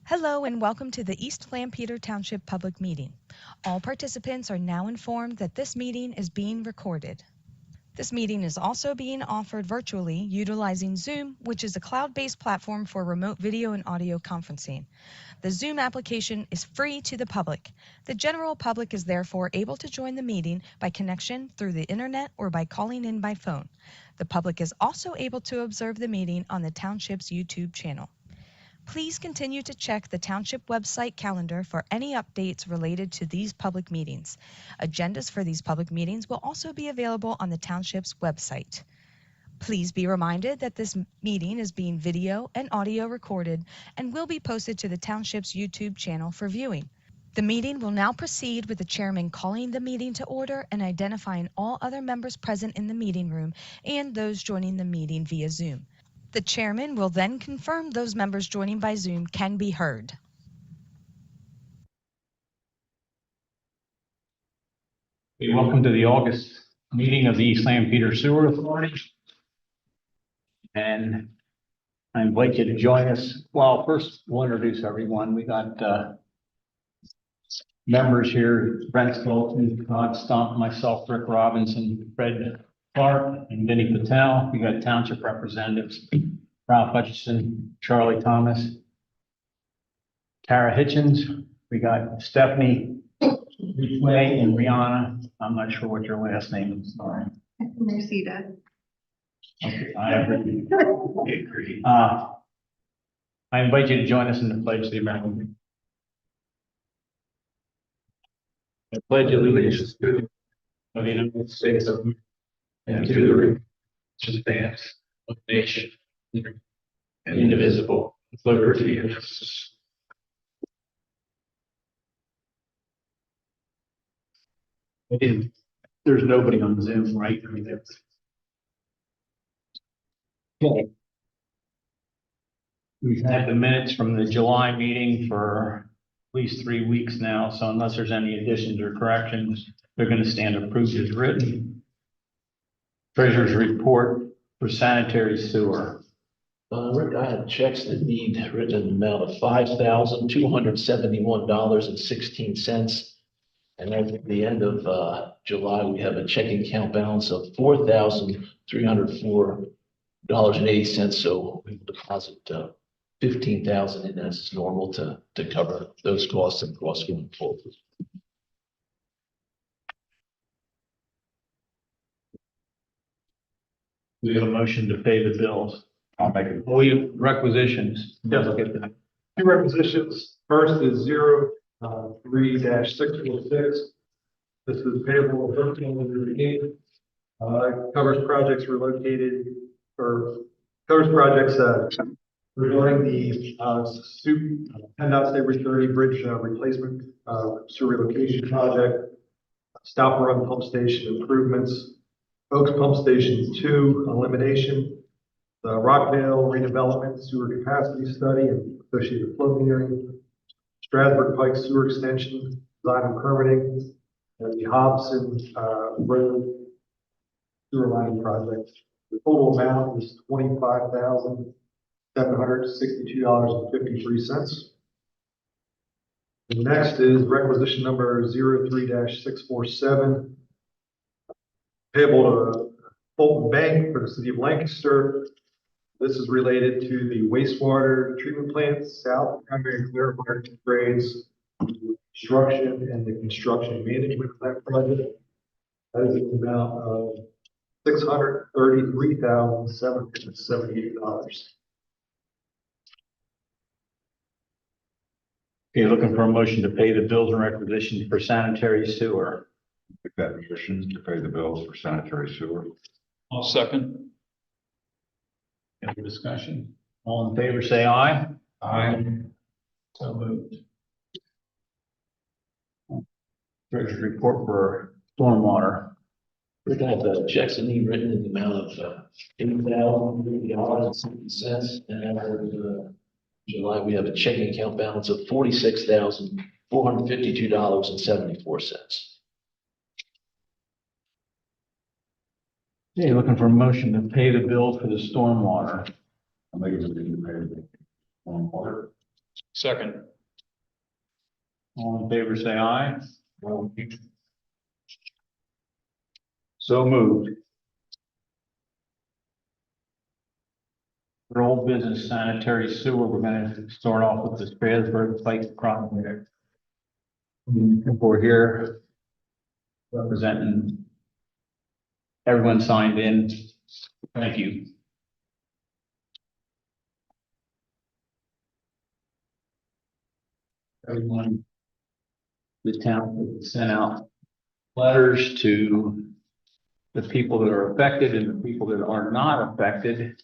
Hello and welcome to the East Lampeter Township Public Meeting. All participants are now informed that this meeting is being recorded. This meeting is also being offered virtually utilizing Zoom, which is a cloud-based platform for remote video and audio conferencing. The Zoom application is free to the public. The general public is therefore able to join the meeting by connection through the internet or by calling in by phone. The public is also able to observe the meeting on the Township's YouTube channel. Please continue to check the Township website calendar for any updates related to these public meetings. Agendas for these public meetings will also be available on the Township's website. Please be reminded that this meeting is being video and audio recorded and will be posted to the Township's YouTube channel for viewing. The meeting will now proceed with the chairman calling the meeting to order and identifying all other members present in the meeting room and those joining the meeting via Zoom. The chairman will then confirm those members joining by Zoom can be heard. Welcome to the August meeting of the East Lampeter Sewer Authority. And I invite you to join us. Well, first we'll introduce everyone. We got members here, Brent Skelton, Todd Stump, myself, Rick Robinson, Fred Clark, and Vinny Patel. We got township representatives, Ralph Hutchinson, Charlie Thomas, Tara Hitchens. We got Stephanie Ridgway and Rihanna. I'm not sure what your last name is. Sorry. Mercida. Okay, I agree. I invite you to join us in the pledge of the American. I pledge allegiance to the United States of America and to the advance of the nation and indivisible with liberty and justice. There's nobody on Zoom, right? I mean, okay. We've had the minutes from the July meeting for at least 3 weeks now, so unless there's any additions or corrections, they're going to stand approved as written. Treasurer's report for sanitary sewer. Rick, I had checks that need written in the amount of $5,271.16. And at the end of July, we have a checking account balance of $4,304.80. So we will deposit $15,000 in as normal to cover those costs and costs going forward. We have a motion to pay the bills. I'll make it. We requisitions. Yes. Look at that. Two requisitions. First is 03-646. This is payable of $13.88. Covers projects relocated or covers projects regarding the PennDOT State Route 30 bridge replacement sewer relocation project, Stop and Run pump station improvements, Oaks Pump Station 2 elimination, the Rockville redevelopment sewer capacity study and associated flow metering, Strasburg Pike sewer extension design and permitting, and the Hobson Road sewer lining project. The total amount is $25,762.53. The next is requisition number 03-647, payable to Fulton Bank for the city of Lancaster. This is related to the wastewater treatment plant, south primary clarifier grades, construction and the construction management of that project. That is an amount of $633,778. Okay, looking for a motion to pay the bills and requisitions for sanitary sewer. Make that motion to pay the bills for sanitary sewer. I'll second. Any discussion? All in favor, say aye. Aye. So moved. Treasurer's report for stormwater. Rick, I have checks that need written in the amount of $80,050.60. And as of July, we have a checking account balance of $46,452.74. Okay, looking for a motion to pay the bill for the stormwater. I'll make it to pay the stormwater. Second. All in favor, say aye. So moved. For old business sanitary sewer, we're gonna start off with the Strasburg Pike project. We're here representing. Everyone signed in. Thank you. Everyone, the town sent out letters to the people that are affected and the people that are not affected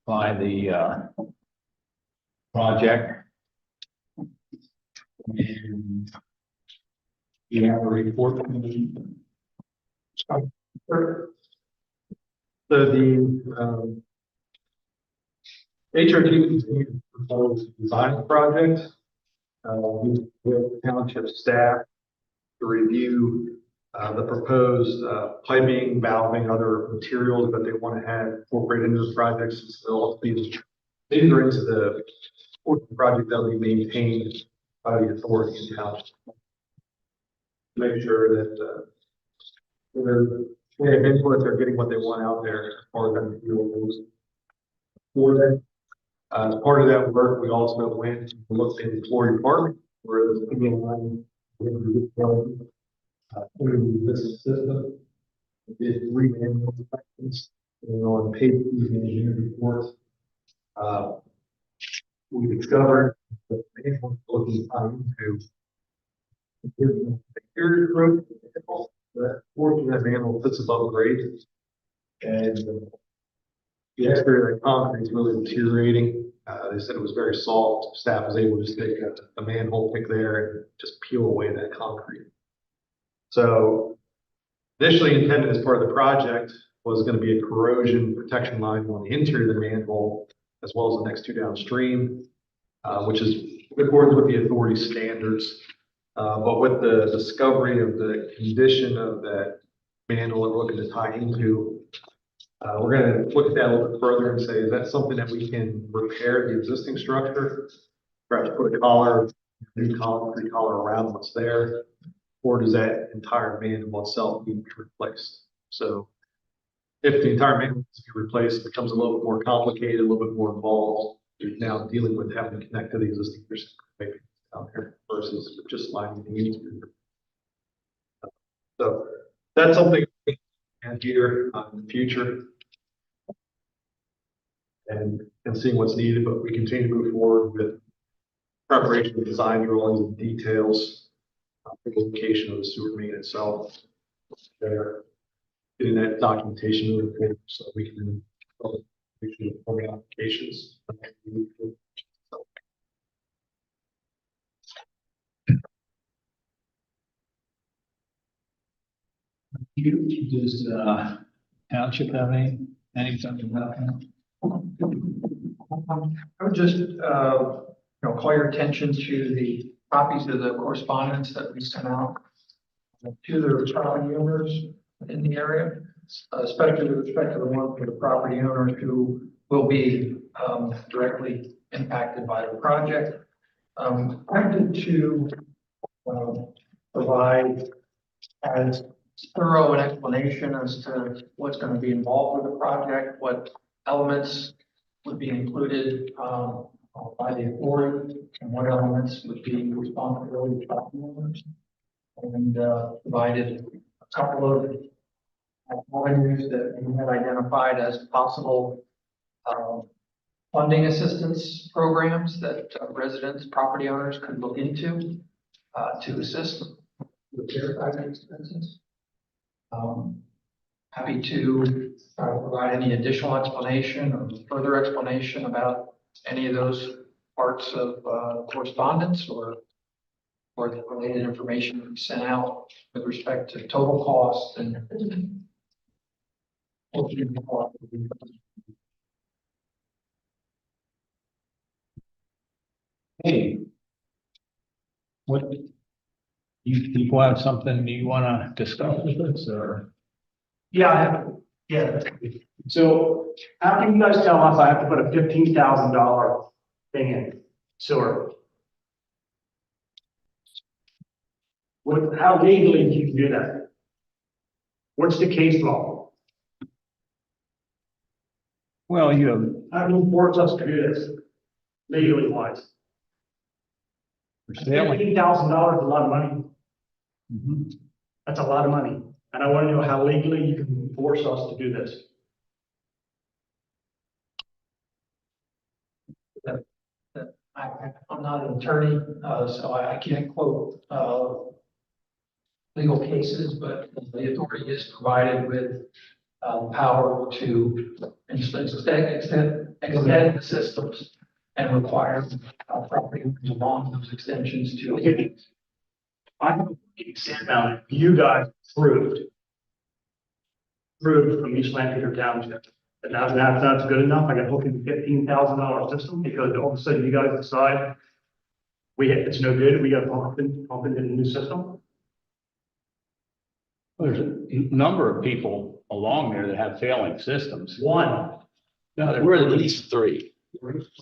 by the project. And you have a report from me. So the HRT proposed design project with township staff to review the proposed piping, valving, other materials that they want to have incorporated into the projects. So these are into the project that will be maintained by the authority in town. Make sure that they have input, they're getting what they want out there as far as that for that. As part of that work, we also went and looked in Flory Park, where there's a line this system. We did 3 manual inspections on paid engineering report. We discovered that the manual looking into security growth. That portion of that manual sits above grade, and the exterior of the concrete is really deteriorating. They said it was very soft. Staff was able to just take a manhole pick there and just peel away that concrete. So initially intended as part of the project was going to be a corrosion protection line on the interior of the manhole, as well as the next 2 downstream, which is in accordance with the authority standards. But with the discovery of the condition of that manhole that we're looking to tie into, we're going to look at that a little bit further and say, is that something that we can repair the existing structure? Perhaps put a collar, new concrete collar around what's there, or does that entire manhole itself need to be replaced? So if the entire manhole needs to be replaced, it becomes a little bit more complicated, a little bit more involved. You're now dealing with having to connect to the existing piping out there versus just lining the into. So that's something and here in the future and seeing what's needed, but we continue to move forward with preparation of design drawings and details, the location of the sewer main itself. There, getting that documentation really quick so we can permit applications. Does township have anything about that? I would just, call your attention to the copies of the correspondence that we sent out to the property owners in the area, especially with respect to the one for the property owners who will be directly impacted by the project. Attempted to provide as thorough an explanation as to what's going to be involved with the project, what elements would be included by the authority, and what elements would be responsibility of property owners, and provided a couple of avenues that we have identified as possible funding assistance programs that residents, property owners could look into to assist with their project expenses. Happy to provide any additional explanation or further explanation about any of those parts of correspondence or the related information we sent out with respect to total cost and Hey, what, you people have something you want to discuss with us or? Yeah, I have, yeah. So after you guys tell us I have to put a $15,000 thing in, sewer. How legally do you do that? What's the case law? Well, you have How do you force us to do this legally wise? for sale. $15,000 is a lot of money. Mhm. That's a lot of money. And I want to know how legally you can force us to do this. I'm not an attorney, so I can't quote, legal cases, but the authority is provided with, power to extend the systems and require, property owners along those extensions to. I have a sand mountain you guys approved from East Lampeter Township. And now that's good enough. I got hooked into $15,000 system because all of a sudden you guys decide it's no good. We got to pump into the new system. There's a number of people along there that have failing systems. One, No, there We're at were least three.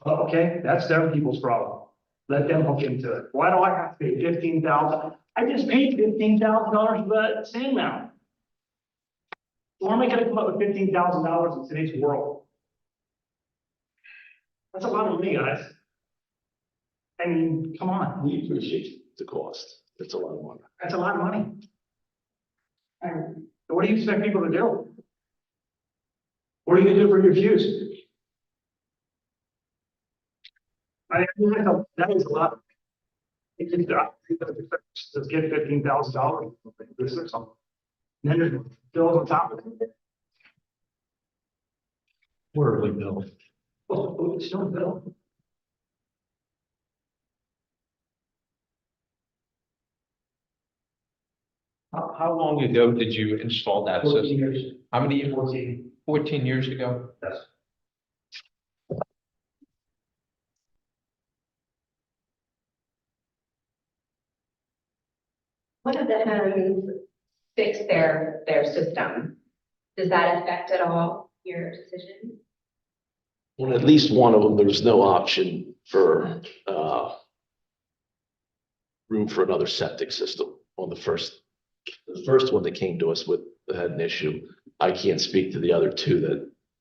okay, that's their people's problem. Let them hook into it. Why do I have to pay $15,000? I just paid $15,000 for that sand mountain. Where am I gonna come up with $15,000 in today's world? That's a lot of money, guys. I mean, come on, We appreciate the cost. It's a lot of money. that's a lot of money. And what do you expect people to do? What are you gonna do for your views? That is a lot. Just get $15,000 this or something. And then there's bills on top of it. quarterly bill. Well, it's still a bill. How long ago did you install that 14 system? years. How many years? 14. 14 years ago? Yes. One of the homes fixed their system. Does that affect at all your decision? On at least one of them, there was no option for, room for another septic system on the first one that came to us with, that had an issue. I can't speak to the other two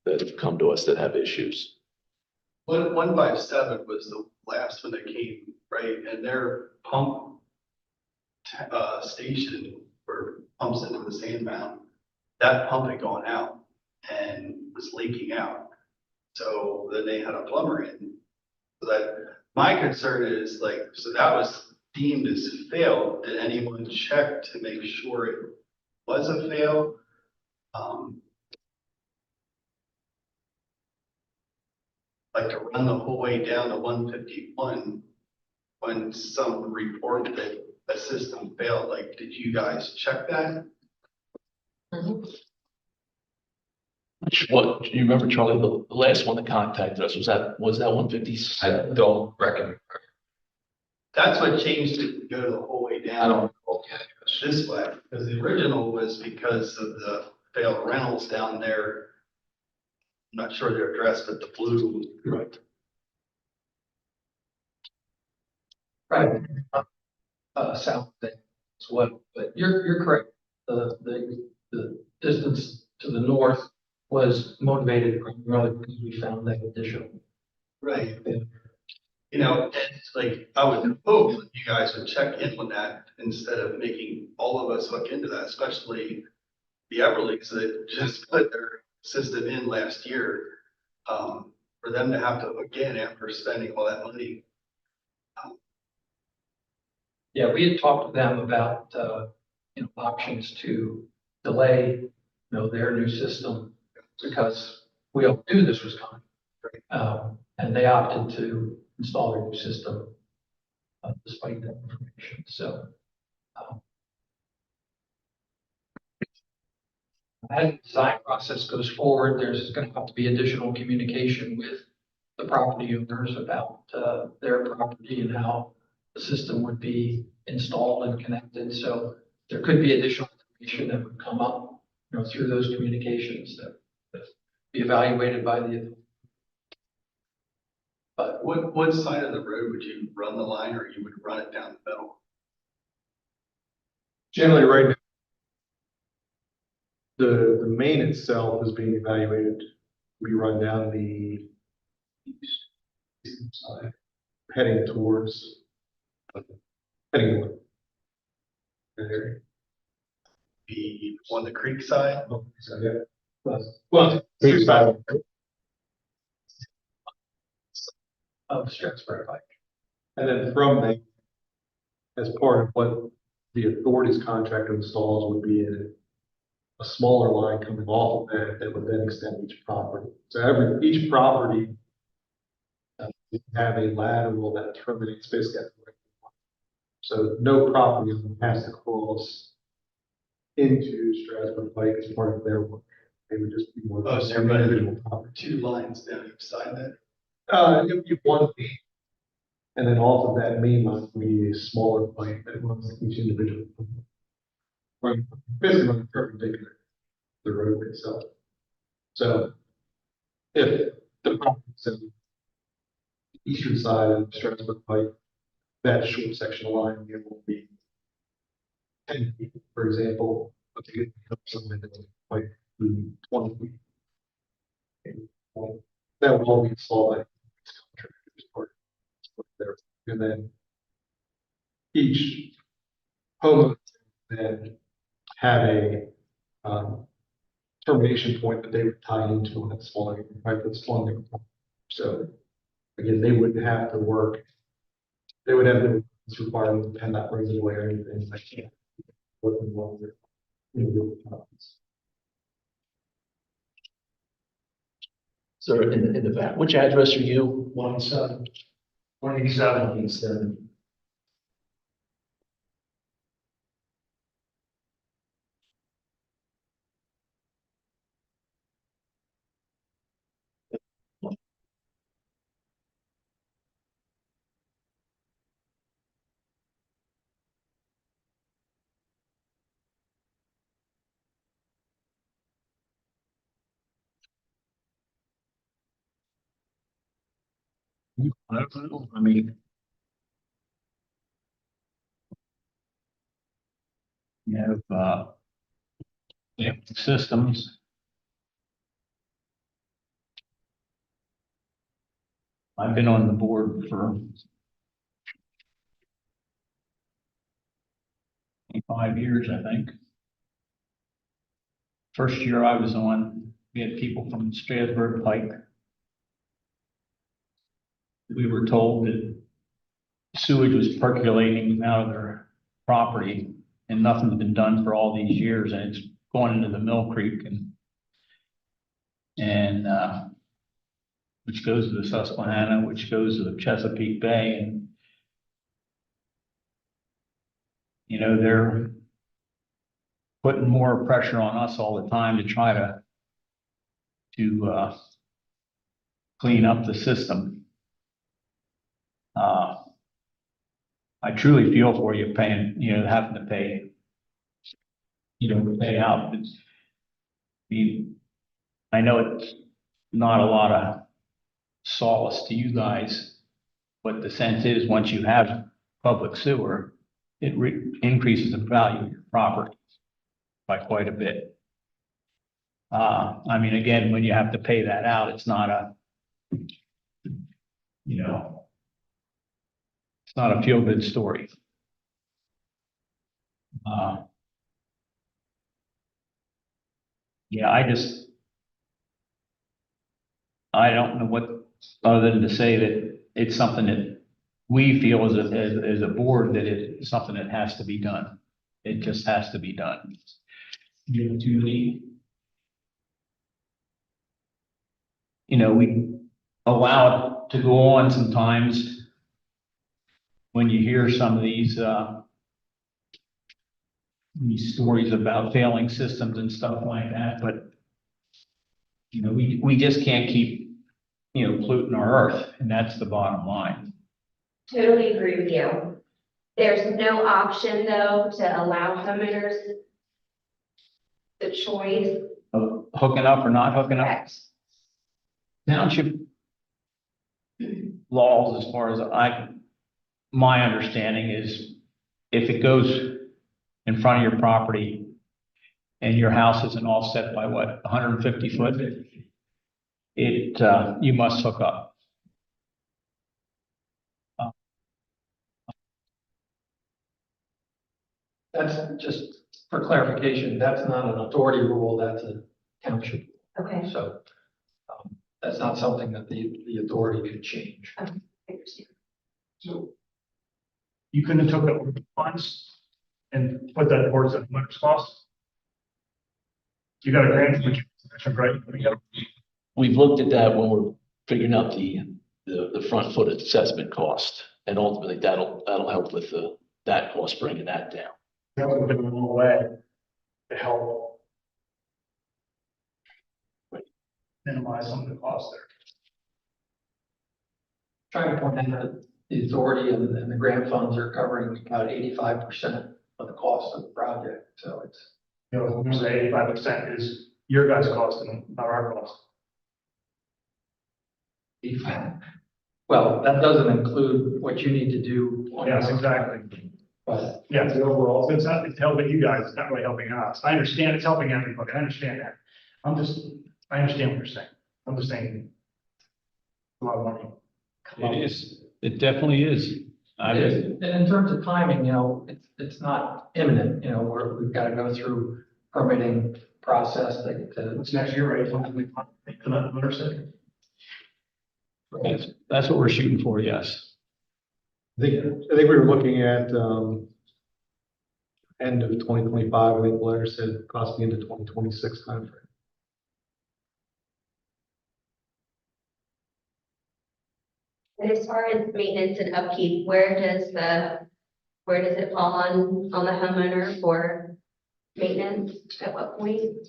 that have come to us that have issues. 157 was the last one that came, right? And their pump station for pumps into the sand mountain, that pump had gone out and was leaking out. So then they had a plumber in. So that my concern is like, so that was deemed as failed. Did anyone check to make sure it was a fail? Like to run the whole way down to 151 when some report that a system failed, like, did you guys check that? What, do you remember, Charlie, the last one that contacted us, was that 157? I don't reckon. That's what changed it to go the whole way I down don't. Okay. this way, because the original was because of the failed rentals down there. I'm not sure their address, but the blue. Right. Right. South thing as well, but you're correct. The distance to the north was motivated primarily because we found that additional. Right. You know, it's like, I would hope that you guys would check in on that instead of making all of us look into that, especially the Everlys that just put their system in last year. For them to have to, again, after spending all that money. Yeah, we had talked to them about, options to delay, their new system because we all knew this was coming. And they opted to install their new system despite that information. So as the design process goes forward, there's going to have to be additional communication with the property owners about their property and how the system would be installed and connected. So there could be additional information that would come up, through those communications that be evaluated by the. What side of the road would you run the line, or you would run it down the middle? Generally, right now, the main itself is being evaluated. We run down the east side, heading towards, heading north. That area. Be on the creek side? So, yeah. Well, creek side. Of Strasburg Pike. And then from there, as part of what the authority's contract installs would be a smaller line coming off of that would then extend each property. So each property would have a lateral that terminates basically at the right point. So no property has to cross into Strasburg Pike as part of their work. They would just be more. Oh, so every everybody- individual property. 2 lines down each side then? You one main, and then off of that main line, we need a smaller pipe that runs each individual. Right, basically running perpendicular to the road itself. So if the property is on the eastern side of Strasburg Pike, that short section of line here will be 10 feet, for example, but to get something that might be 20 feet. And, that will all be installed by contractors part there. And then each home then have a termination point that they would tie into on that smaller pipe that's flowing. So again, they wouldn't have to work. They would have the requirement to pen that right away or anything like that. Working longer. Sir, in the back, which address are you? 187. I mean. You have, systems. I've been on the board for 5 years, I think. First year I was on, we had people from Strasburg Pike. We were told that sewage was percolating out of their property and nothing's been done for all these years, and it's going into the Mill Creek and which goes to the Susquehanna, which goes to the Chesapeake Bay, and you know, they're putting more pressure on us all the time to try to clean up the system. I truly feel for you paying, you know, having to pay, pay out. I know it's not a lot of solace to you guys, but the sense is once you have public sewer, it increases the value of your property by quite a bit. I mean, again, when you have to pay that out, it's not a, it's not a feel-good story. Yeah, I don't know what, other than to say that it's something that we feel as a board that it's something that has to be done. It just has to be done. We allow it to go on sometimes when you hear some of these stories about failing systems and stuff like that, but we just can't keep, polluting our earth, and that's the bottom line. Totally agree with you. There's no option though to allow homeowners the choice. Of hooking up or not hooking up. Correct. Township laws, as far as my understanding is, if it goes in front of your property and your house isn't offset by what, 150 foot, you must hook up. That's just for clarification, that's not an authority rule, that's a township. Okay, So that's not something that the authority could change. I understand. So you couldn't have took that funds and put that towards the winter's cost? You got a grant from the commission, right? We've looked at that when we're figuring out the front foot assessment cost. And ultimately that'll help with that cost, bringing that down. That would have been a little way to help minimize some of the costs there. Trying to point out that the authority and the grant funds are covering about 85% of the cost of the project, so it's. You know, remember the 85% is your guys' cost and not our cost. Well, that doesn't include what you need to do. on Yes, your- exactly. But Yeah, the overall, it's not, it's helping you guys, it's not really helping us. I understand it's helping everybody, I understand that. I understand what you're saying. I'm just saying. A lot of money. It is, it definitely is. and in terms of timing, it's not imminent, we've got to go through permitting process to. It's next year, right? Something we understand. That's what we're shooting for, yes. I think we were looking at, end of 2025, I think the letter said possibly into 2026 timeframe. And as far as maintenance and upkeep, where does it fall on the homeowner for maintenance? At what point?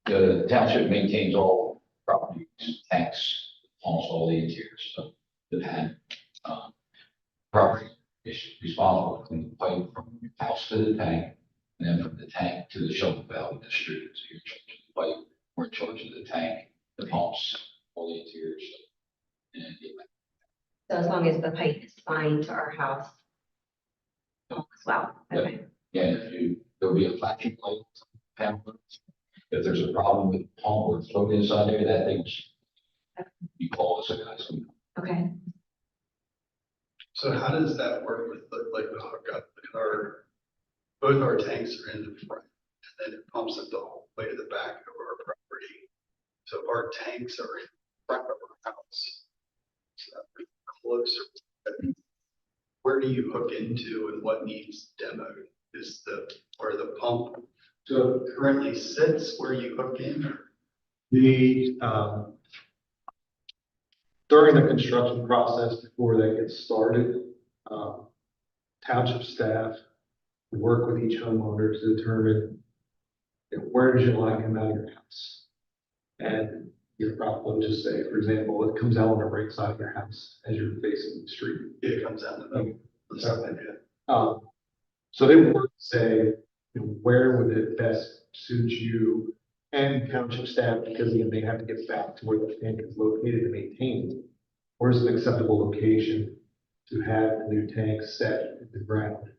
The township maintains all properties, tanks, almost all the interiors, so the tank, property is responsible for cleaning the pipe from your house to the tank, and then from the tank to the shovel valve distributed. So you're in charge of the pipe, we're in charge of the tank, the pumps, all the interiors. And So as long as the pipe is fine to our house as well, okay. there'll be a flashing light, pamphlet. If there's a problem with the pump or float inside there, that thing's, you call us, guys. Okay. So how does that work with the hookup? Both our tanks are in the front, and then it pumps it the whole way to the back of our property. So our tanks are in front of our house. So that we're closer. Where do you hook into and what needs demoed? Is where the pump currently sits where you hook in? During the construction process, before that gets started, township staff work with each homeowner to determine where does your line come out of your house? And your problem, just say, for example, it comes out on the right side of your house as you're facing the street. It comes out the middle. So they would work to say, where would it best suit you and township staff, because again, they have to get back to where the tank is located to maintain it. Where's an acceptable location to have the new tank set in the ground?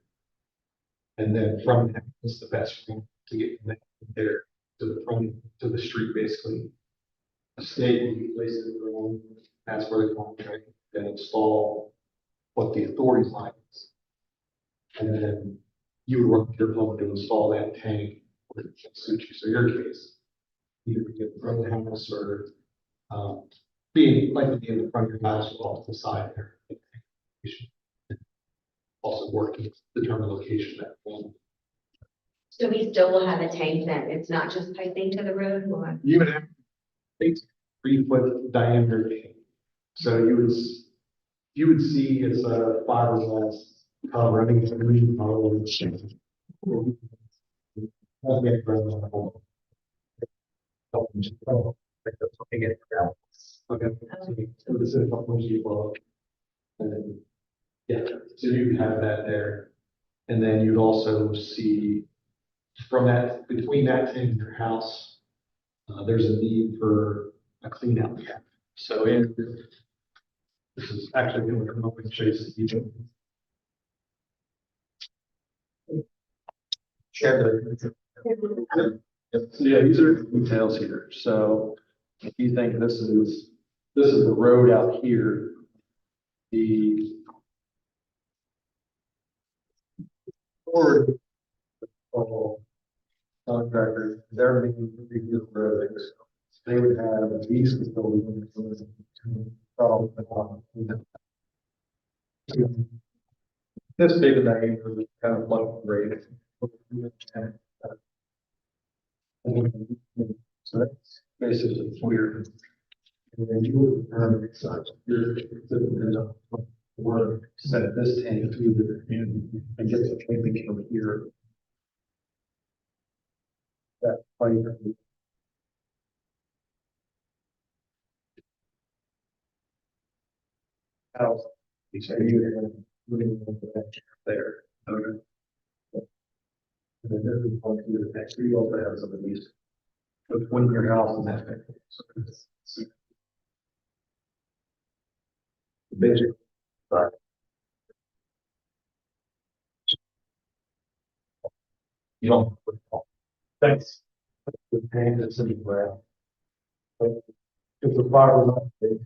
And then from that, what's the best route to get from there to the front, to the street, basically. The state will be placed in the room, that's where the contract can install what the authority's line is. And then you would work with your plumber to install that tank where it suits you. So your case, either be in front of the house or being like in the front of your house or off to the side there. You should also work to determine location of that one. So we still will have a tank then? It's not just piping to the road or? You would have 3-foot diameter tank. So you would see it's a fiberglass cover. I think it's a green color. Okay. So this is a couple of people. And then, yeah, so you have that there. And then you'd also see from that, between that tank and your house, there's a need for a clean out cap. So in This is actually going to come up and chase the detail. Share the. Yeah, these are details here. So if you think this is the road out here, the forward contractor, they're making big roads. They would have these facilities. This big of that was kind of like great. So that's basically weird. And then you would work, set this tank through the and get the camping from here. That pipe. House. You say you're moving there. Okay. And then there's a point to the next, we also have some of these. But when your house is that. Basic. Sorry. You don't. Thanks. The pain that's in the ground. But if the fire was not big.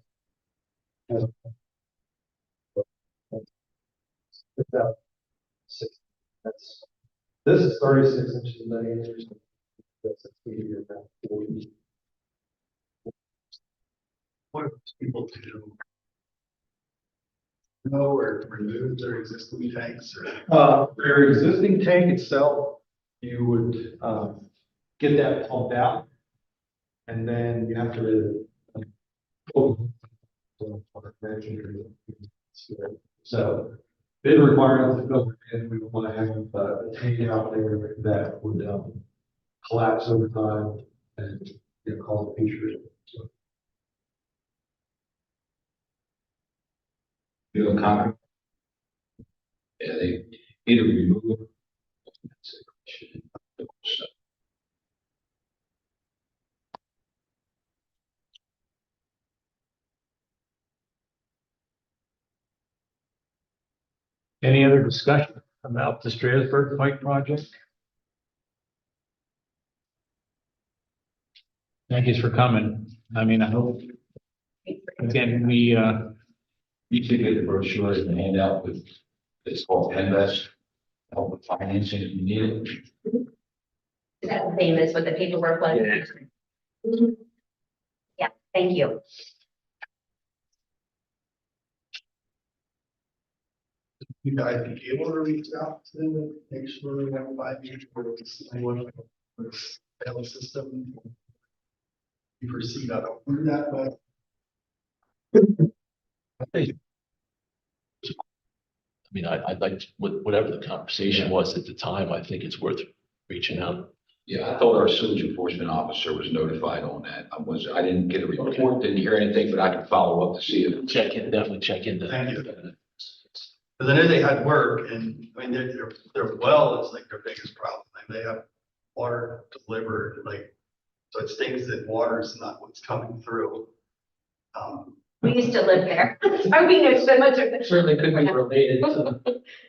It's out. That's, this is 36 inches in diameter. That's 60 years now. What do people do? Know or remove their existing tanks or? Their existing tank itself, you would, get that pumped out. And then you have to. So, bid requirements to go in, we want to have a tank out there that would, collapse over time and, cause a feature. So, Building concrete. Yeah, they either remove it. Any other discussion about the Strasburg Pike project? Thank you for coming. I mean, I hope, again, we, You can get the brochure and hand out with, it's called Penvest. Help with financing if you need it. Is that the same as what the paperwork was? Mhm. Yeah, thank you. You guys be able to reach out to them, make sure we have 5 years for anyone with failed system. You proceed, I don't do that, but. I mean, I'd like, whatever the conversation was at the time, I think it's worth reaching out. Yeah, I thought our sewage enforcement officer was notified on that. I didn't get a report, didn't hear anything, but I can follow up to see if. Definitely check into that. Thank you. Cause I know they had work and, I mean, their well is like their biggest problem. Like they have water delivered, like, so it stinks that water is not what's coming through. We used to live there. I we know so much of it. Certainly could be related to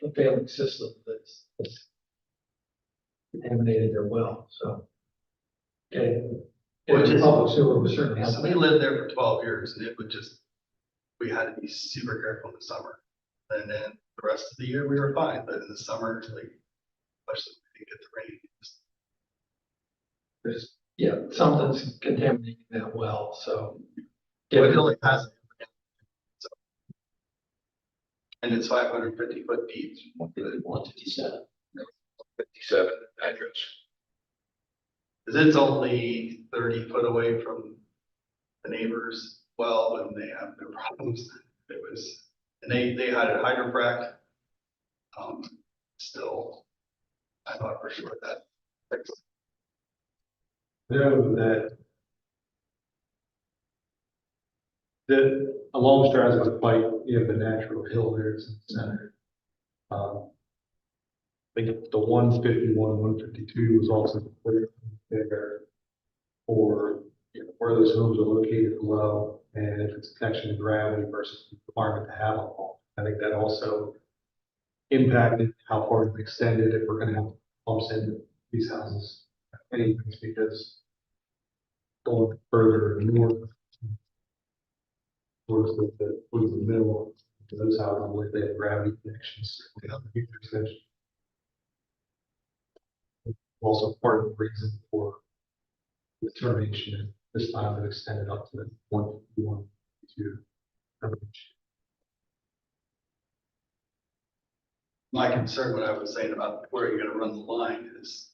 the failing system that's contaminated their well, so. Okay. Which is- Public sewer was certainly So helpful. we lived there for 12 years and it would just, we had to be super careful in the summer. And then the rest of the year we were fine, but in the summer, like, especially when we didn't get the rain. There's, yeah, something's contaminating that well, so. It really has. So. And it's 550 foot deep. 157. 57 address. Cause it's only 30 foot away from the neighbor's well and they have no problems. It was, and they had a hydrofrac. Still, I thought for sure that. Know that along Strasburg Pike, you have the natural hill there in the center. I think the 151, 152 was also clear there for where those homes are located as well. and if it's connection to gravity versus the requirement to have a pump. I think that also impacted how far it's extended if we're gonna have pumps in these houses. Anyways, because going further north towards the middle, to those houses, where they have gravity connections, they have a huge extension. Also part of the reason for the termination at this time to extend it up to the 151 to termination. My concern, what I was saying about where you're gonna run the line is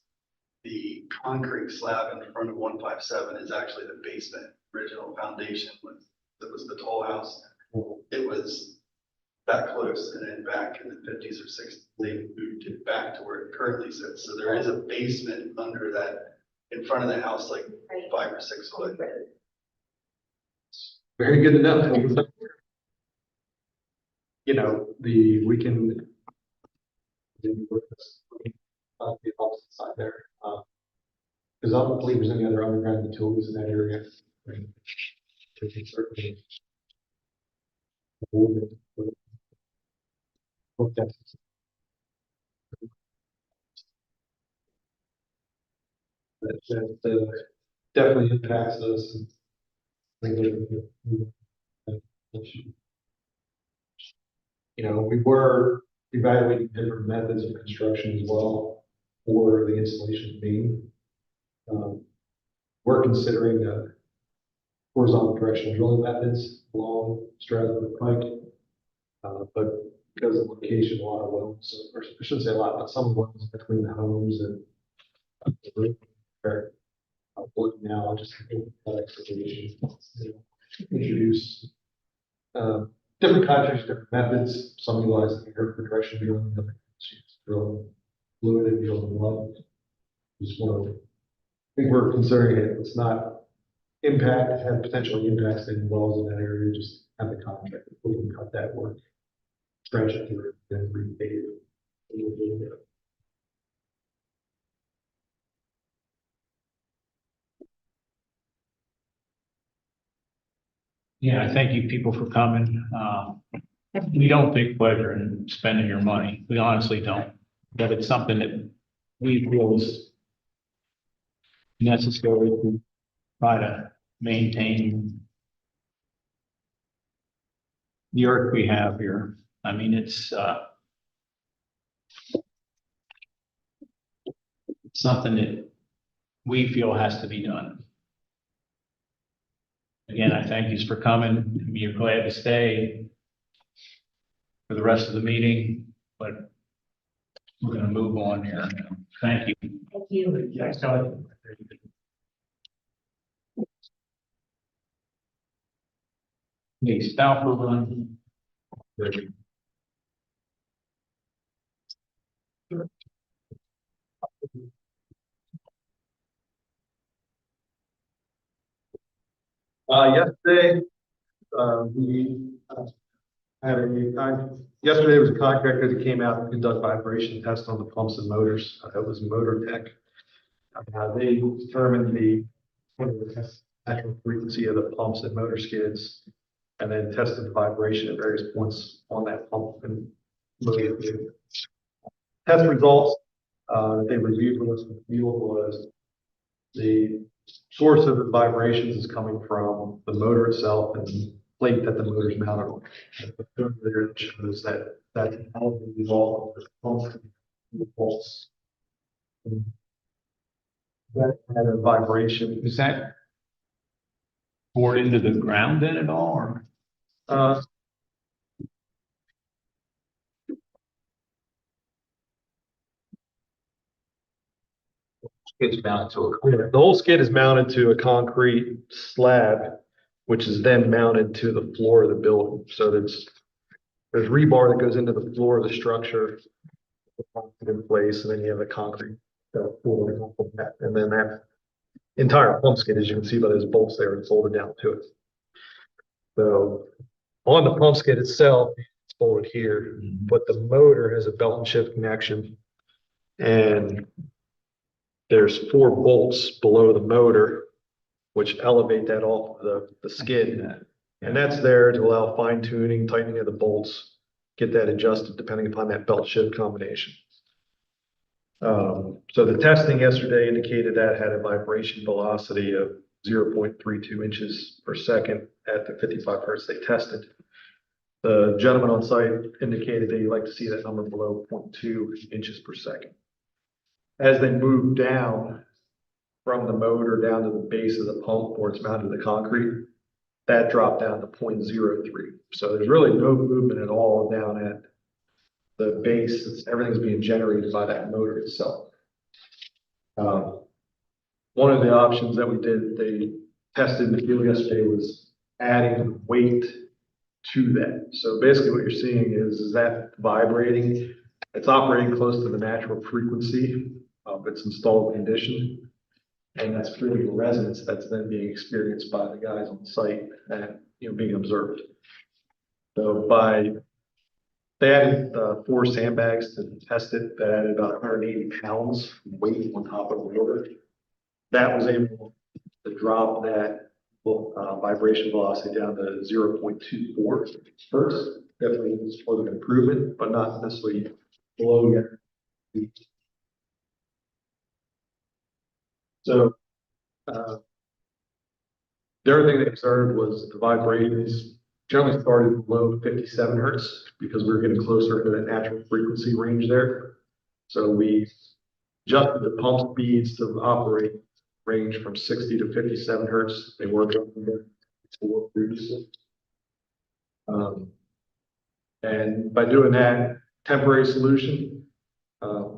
the concrete slab in front of 157 is actually the basement. Original foundation was, that was the tall house. It was that close, and then back in the 50s or 60s, they moved it back to where it currently sits. So there is a basement under that, in front of the house, like 5 or 6 foot. Very good to know. You know, we can work this, the opposite side there. Because I don't believe there's any other underground utilities in that area. To certainly look at. That definitely impacts us. You know, we were evaluating different methods of construction as well for the installation of beam. We're considering horizontal directional drilling methods along Stratford Pike. But because of location, a lot of wells, or I shouldn't say a lot, but some wells between the homes and the roof are looking now, just excavation, introduce different countries, different methods. Some utilize air for directional drilling, other drill fluid and drill mud. Just one of, I think we're considering it. It's not have potentially impacts in wells in that area. Just have the contract, we can cut that work, stretch it through, and repave it. Yeah, I thank you people for coming. We don't take pleasure in spending your money. We honestly don't. But it's something that we feel is necessary to try to maintain the earth we have here. I mean, it's something that we feel has to be done. Again, I thank you for coming. You're glad to stay for the rest of the meeting, but we're going to move on here. Thank you. Thank you. Thanks, Kelly. Okay, Stauffer run. Yesterday, we had yesterday was a contractor that came out and conducted vibration tests on the pumps and motors. That was Motor Tech. They determined the actual frequency of the pumps and motor skids, and then tested the vibration at various points on that pump and motor. Test results that they reviewed with us in the field was the source of the vibrations is coming from the motor itself and the plate that the motor is mounted on. The picture there shows that that's how the result of the pump and the pulse. That had a vibration. Is that bored into the ground then at all, or? It's mounted to the whole skid is mounted to a concrete slab, which is then mounted to the floor of the building. So there's rebar that goes into the floor of the structure in place, and then you have a concrete floor on that, and then that entire pump skid, as you can see by those bolts there, it's bolted down to it. So on the pump skid itself, it's bolted here, but the motor has a belt and shift connection, and there's 4 bolts below the motor, which elevate that off the skid. And that's there to allow fine tuning, tightening of the bolts, get that adjusted depending upon that belt shift combination. So the testing yesterday indicated that had a vibration velocity of 0.32 inches per second at the 55 hertz they tested. The gentleman on site indicated they'd like to see that number below 0.2 inches per second. As they move down from the motor down to the base of the pump where it's mounted to the concrete, that dropped down to 0.03. So there's really no movement at all down at the base. Everything's being generated by that motor itself. One of the options that we did, they tested in the field yesterday, was adding weight to that. So basically what you're seeing is that vibrating, it's operating close to the natural frequency of its installed condition. And that's creating a resonance that's then being experienced by the guys on site and, being observed. So they added 4 sandbags to test it that added about 180 pounds weight on top of the motor. That was able to drop that vibration velocity down to 0.24 hertz. Definitely was an improvement, but not necessarily below yet. So the other thing they observed was the vibrations generally started below 57 hertz because we were getting closer to that natural frequency range there. So we adjusted the pump speeds to operate range from 60 to 57 hertz. They weren't up there before previously. And by doing that temporary solution,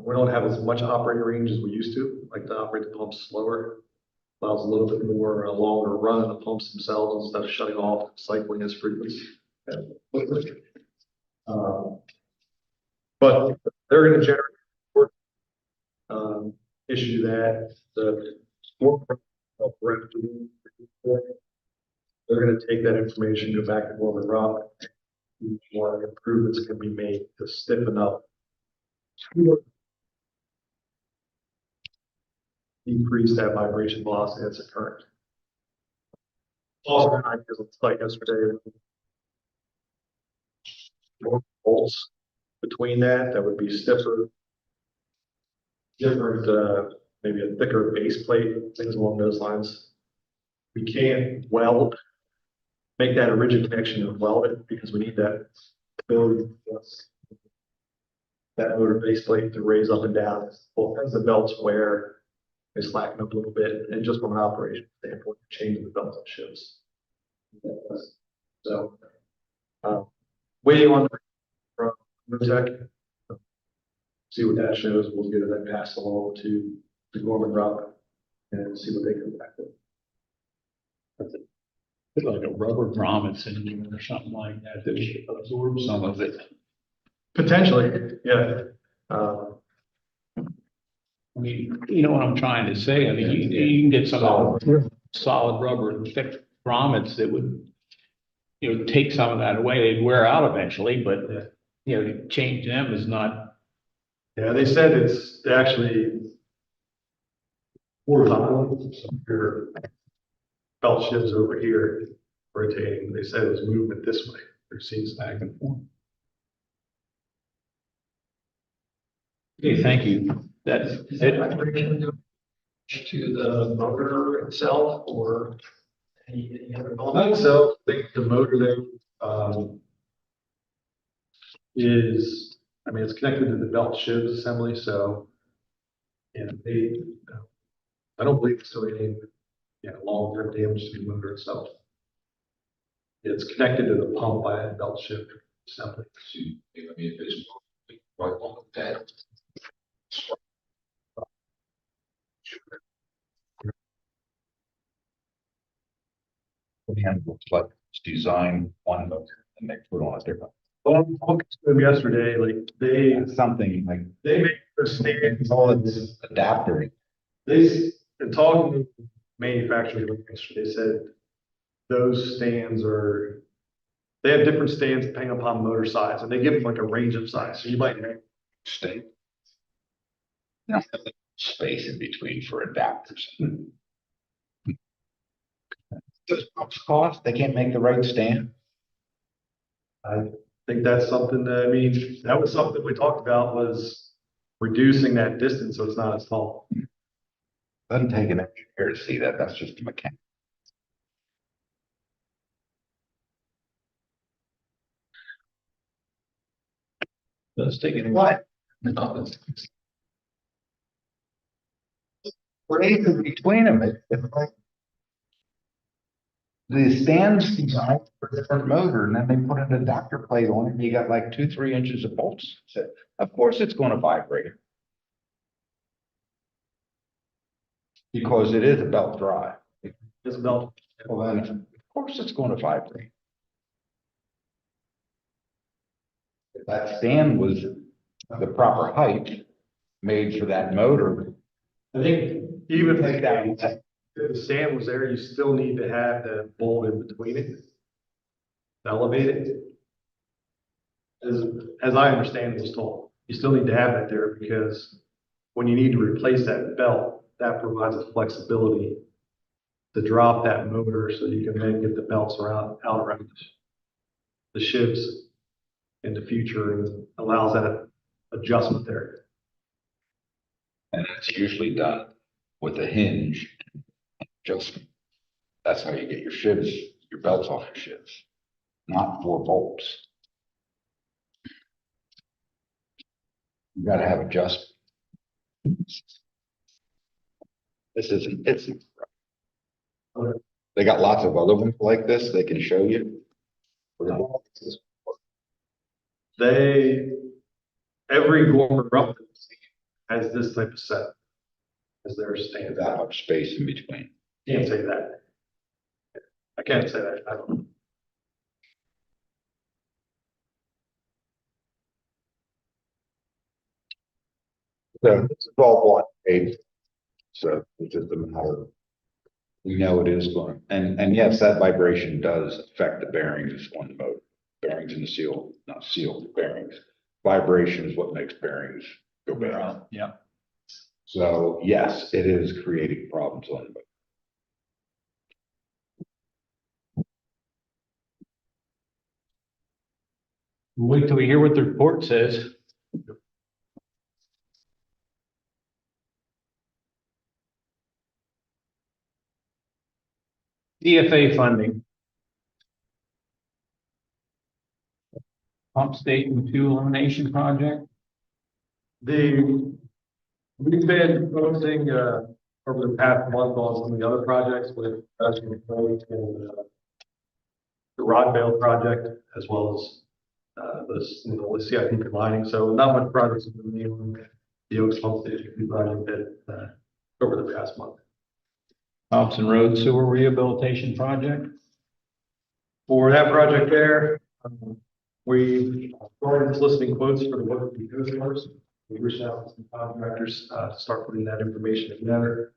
we don't have as much operating range as we used to. Like to operate the pumps slower, allows a little bit more longer run of the pumps themselves instead of shutting off, cycling as frequency. But they're going to generate issue that the they're going to take that information, go back to Gorman Rock. More improvements can be made to stiffen up, decrease that vibration velocity that's occurring. Also, I was on site yesterday. More bolts between that would be stiffer, different, maybe a thicker base plate, things along those lines. We can't weld, make that a rigid connection and weld it because we need that ability, that motor base plate to raise up and down as the belts wear. They slacken up a little bit, and just from an operation standpoint, changing the belts and shifts. So, waiting on from Tech, see what that shows. We'll get that passed along to the Gorman Rock and see what they come back with. Like a rubber grommets in there or something like that that would absorb some of it. Potentially, yeah. I mean, you know what I'm trying to say? I mean, you can get some solid rubber and thick grommets that would, take some of that away. They'd wear out eventually, but, to change them is not. Yeah, they said it's actually horizontal. So your belt shifts over here, rotating. They said it was movement this way. They're seeing back and forth. Okay, thank you. That's it. To the motor itself or any other I think the motor there is, it's connected to the belt shift assembly, so I don't believe it's doing any long-term damage to the motor itself. It's connected to the pump by a belt shift assembly. If it's right on the pad. And looks like it's designed one motor and they put on a different. Well, I spoke to them yesterday, like they Something like make their stands all its adapter. They, in talking to manufacturers yesterday, they said those stands they have different stands depending upon motor size, and they give them like a range of size. So you might have State. Space in between for adapters. Those pumps cost, they can't make the right stand. I think that's something that, I mean, that was something we talked about was reducing that distance so it's not as tall. Doesn't take an engineer to see that, that's just a mechanic. Let's take it. What? No, Raise in between them, the stand's designed for a different motor, and then they put an adapter plate on it, and you got like 2-3 inches of bolts. So, of course it's gonna vibrate. Because it is a belt drive. It's about, Well, then, of course it's gonna vibrate. If that stand was the proper height, made for that motor, I think even take that. if the stand was there, you still need to have the bolt in between it. To elevate it. As I understand it was told, you still need to have that there because when you need to replace that belt, that provides a flexibility to drop that motor so you can then get the belts out around the shivs in the future and allows that adjustment there. And it's usually done with a hinge. Just, that's how you get your shivs, your belts off your shivs, not 4 bolts. You gotta have adjustment. This isn't, it's. They got lots of other ones like this they can show you. Every Gorman Rupp has this type of set as their stand. That much space in between. Can't say that. I can't say that. I don't know. So it's all block paved. So it's just a matter of, we know it is going, and yes, that vibration does affect the bearings on the motor. Bearings in the seal, not seal, the bearings. Vibration is what makes bearings go bad. Yeah. So yes, it is creating problems on the motor. Wait till we hear what the report says. DFA funding. Pump station 2 elimination project. We've been focusing, over the past month on some of the other projects with, and, the Rockvale project, as well as, the CIP lining. So not much progress has been made on the Oaks Pump Station project that, over the past month. Thompson Road Sewer Rehabilitation Project. For that project there, we started soliciting quotes for the work of the customers. We reached out to some contractors, to start putting that information together.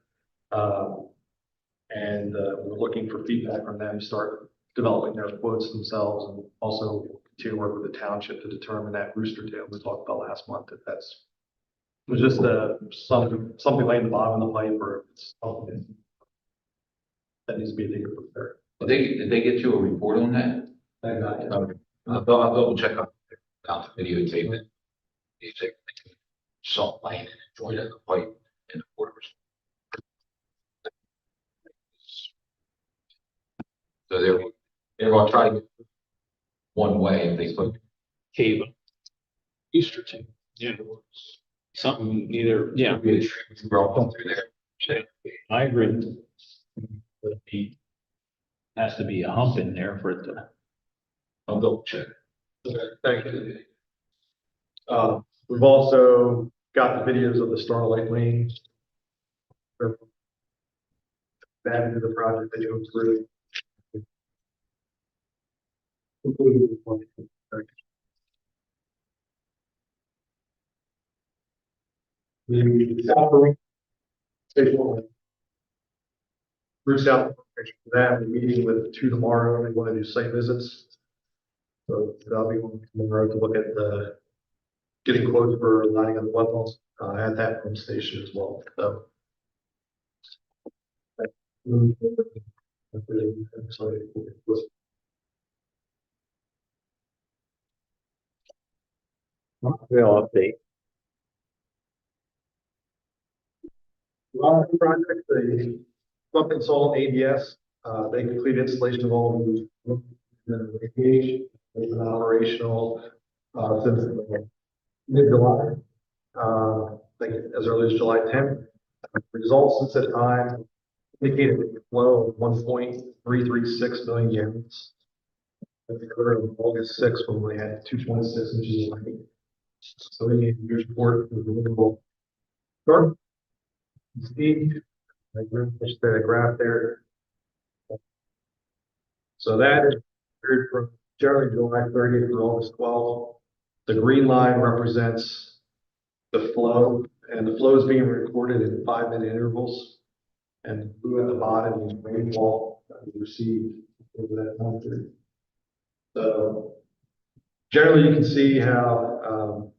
We're looking for feedback from them, to start developing their quotes themselves, and also continue to work with the township to determine that rooster tail we talked about last month, if it was just something laying the bottom of the pipe, or if it's something that needs to be taken from there. Did they get you a report on that? I'll double check out the videotape it. You say salt line and joint at the pipe in the quarters. So they're gonna try to get one way if they put Cave. Easterton. Yeah. Something either, yeah. through there. I agree. But he has to be a hump in there for it to. I'll double check. Okay, thank you. We've also got the videos of the Starlight Lane. Added to the project that you through. The South Road Station. Bruce out for that, we're meeting with 2 tomorrow, they want to do site visits. So I'll be on tomorrow to look at the, getting quotes for lining up the wells, at that pump station as well, so. I'm sorry. Real update. Project, the pump and salt ABS, they completed installation of all the radiation, they've been operational, since mid-July. Like as early as July 10th. Results since that time indicated a flow of 1.336 million gallons. That occurred on August 6th when we had 2.6 inches of rain. So the year's report was a little dark. Steve, I just did a graph there. So that is period from generally July 30th to August 12th. The green line represents the flow, and the flow is being recorded in 5-minute intervals. And the blue at the bottom is rainfall that we received over that time period. So generally, you can see how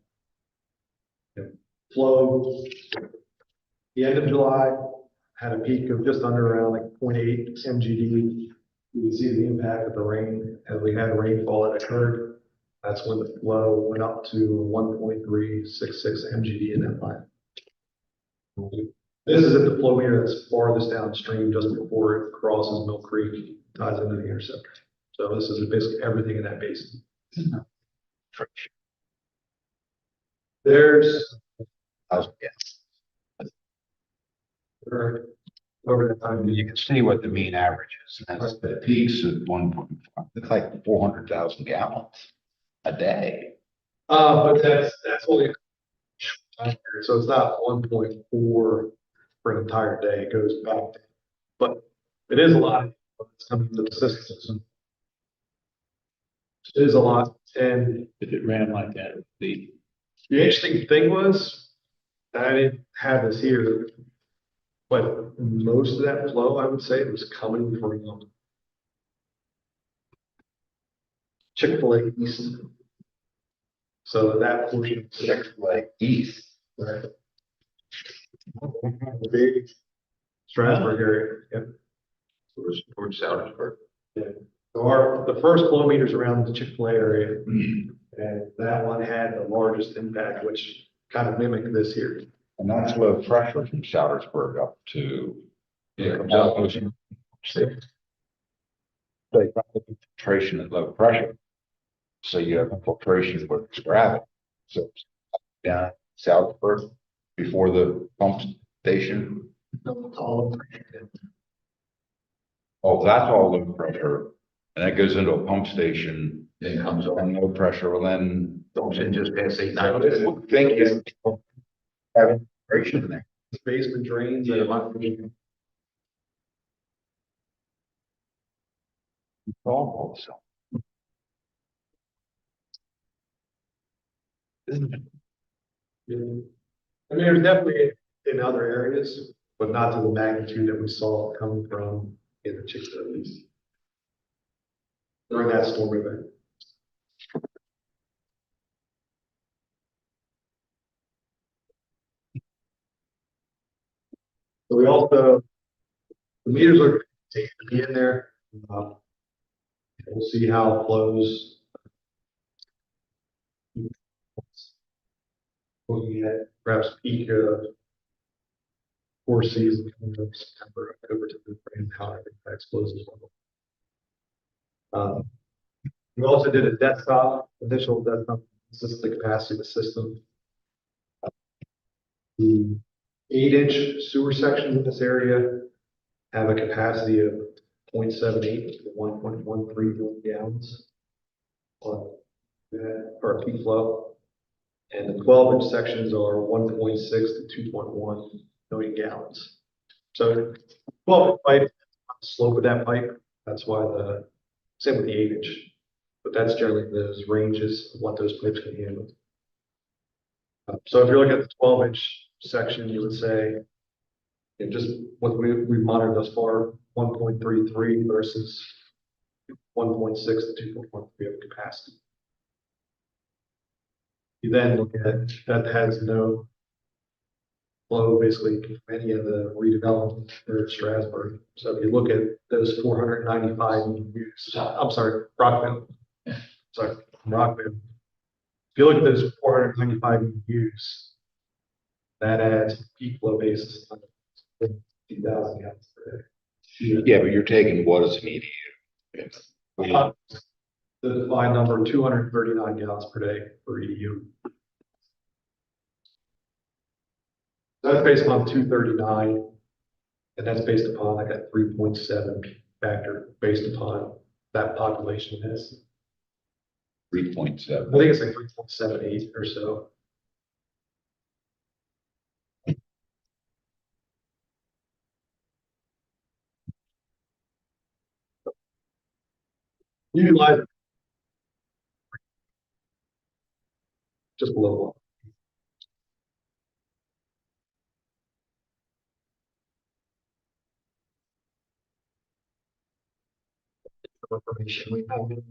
flow. The end of July had a peak of just under around like 0.8 MGD. You can see the impact of the rain as we had rainfall that occurred. That's when the flow went up to 1.366 MGD in that line. This is at the flow meter that's farthest downstream just before it crosses Mill Creek, ties into the interceptor. So this is basically everything in that basin. There's over the time. You can see what the mean average is. That's the peaks at 1.5. It's like 400,000 gallons a day. But that's only a time period, so it's not 1.4 for an entire day. It goes back, but it is a lot. It's coming to the system. It is a lot, and If it ran like that, it would be. the interesting thing was, I didn't have this here, but most of that flow, I would say, was coming from Chick-fil-A East. So that portion. Chick-fil-A East. Right. The big Strasburg area, yep. Towards Salzburg. Yeah. So the first flow meters around the Chick-fil-A area, and that one had the largest impact, which kind of mimicked this here. And that's low pressure from Salzburg up to. Yeah. They got the filtration at low pressure. So you have filtration where it's gravity. So down Salzburg before the pump station. Oh, that's all low pressure. And that goes into a pump station. Then it comes on. And low pressure, well then. And just past eight, I nine. would think you have filtration there. Basement drains. Yeah, Also. Yeah. I mean, there's definitely in other areas, but not to the magnitude that we saw coming from in the Chick-fil-A East during that storm event. So we also, the meters are taken to be in there. We'll see how it flows. Looking at perhaps peak four season from September, October to the and how it impacts flows as well. We also did a initial desktop, this is the capacity of the system. The 8-inch sewer sections in this area have a capacity of 0.78 to 1.13 million gallons for peak flow. And the 12-inch sections are 1.6 to 2.1 million gallons. So 12-inch pipe, slope of that pipe, that's why same with the 8-inch, but that's generally those ranges of what those pipes can handle. So if you're looking at the 12-inch section, you would say, just what we monitored thus far, 1.33 versus 1.6 to 2.13 of capacity. You then look at that has no flow basically from any of the redevelopment there at Strasburg. So if you look at those 495 EUs, I'm sorry, Rockville. Sorry, Rockville. If you look at those 495 EUs, that adds peak flow basis of 50,000 gallons per day. Yeah, but you're taking what is an EDU? The defined number, 239 gallons per day for EDU. That's based on 239, and that's based upon like a 3.7 factor based upon that population is. 3.7. I think it's like 3.78 or so. Utilize just below one. Information we have been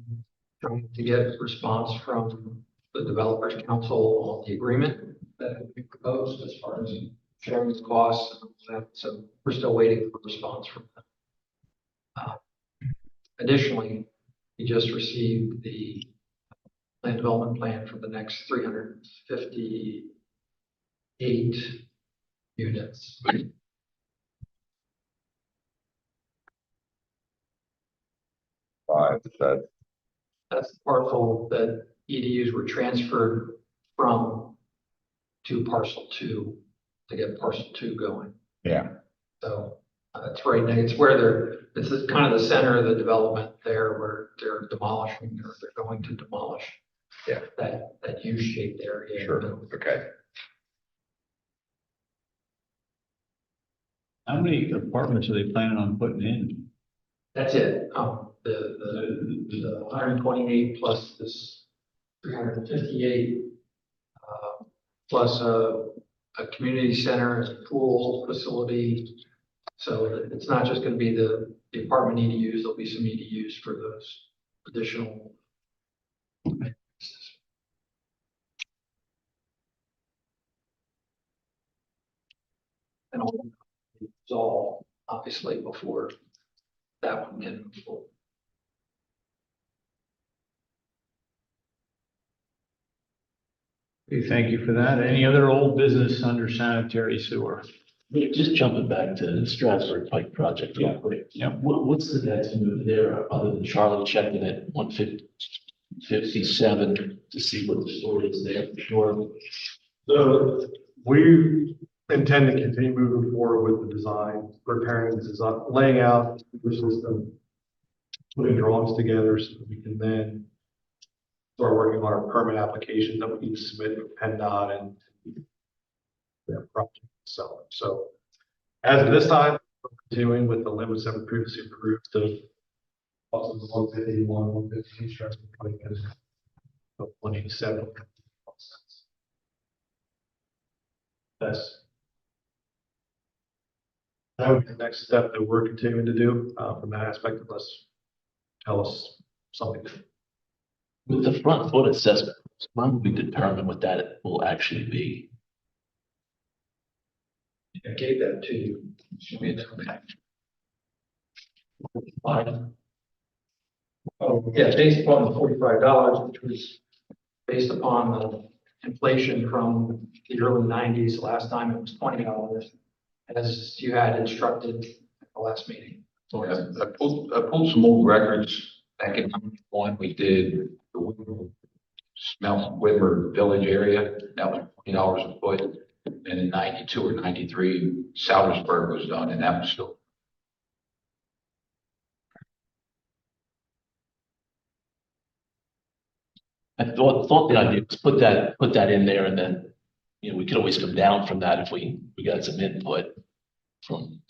trying to get response from the developers council on the agreement that we proposed as far as sharing the costs and all that. So we're still waiting for response from them. Additionally, we just received the land development plan for the next 358 units. That's the parcel that EDUs were transferred from to parcel 2 to get parcel 2 going. Yeah. So it's right now, it's where it's kind of the center of the development there where they're demolishing or they're going to demolish. Yeah. That U-shaped area. Sure. Okay. How many apartments are they planning on putting in? That's it. The 128 plus this 358, plus a community center, a pool facility. So it's not just going to be the apartment EDUs, there'll be some EDUs for those additional. And all resolve, obviously, before that one can move forward. Okay, thank you for that. Any other old business under sanitary sewer? Yeah, just jumping back to the Strasburg Pike project real quick. Yeah. What's the next move there, other than Charlie checking at 157 to see what the story is there for sure? So we intend to continue moving forward with the design, preparing the design, laying out the system, putting drawings together so that we can then start working on our permit application that we need to submit for PennDOT and their project. So as of this time, we're continuing with the limits that were previously approved of also the 151, 150, Strasburg Pike, and 187. That's that would be the next step that we're continuing to do from that aspect, unless tell us something. With the front foot assessment, when will we determine what that will actually be? I gave that to you. Should be Fine. Oh, yeah, based upon the $45, which was based upon the inflation from the early 90s. Last time it was $20, as you had instructed at the last meeting. So I pulled some old records back in '91. We did the Whitmer Village area. That was $20 a foot. And in 92 or 93, Salversburg was done, and that was still. I thought the idea was put that in there and then, you know, we could always come down from that if we got some input from.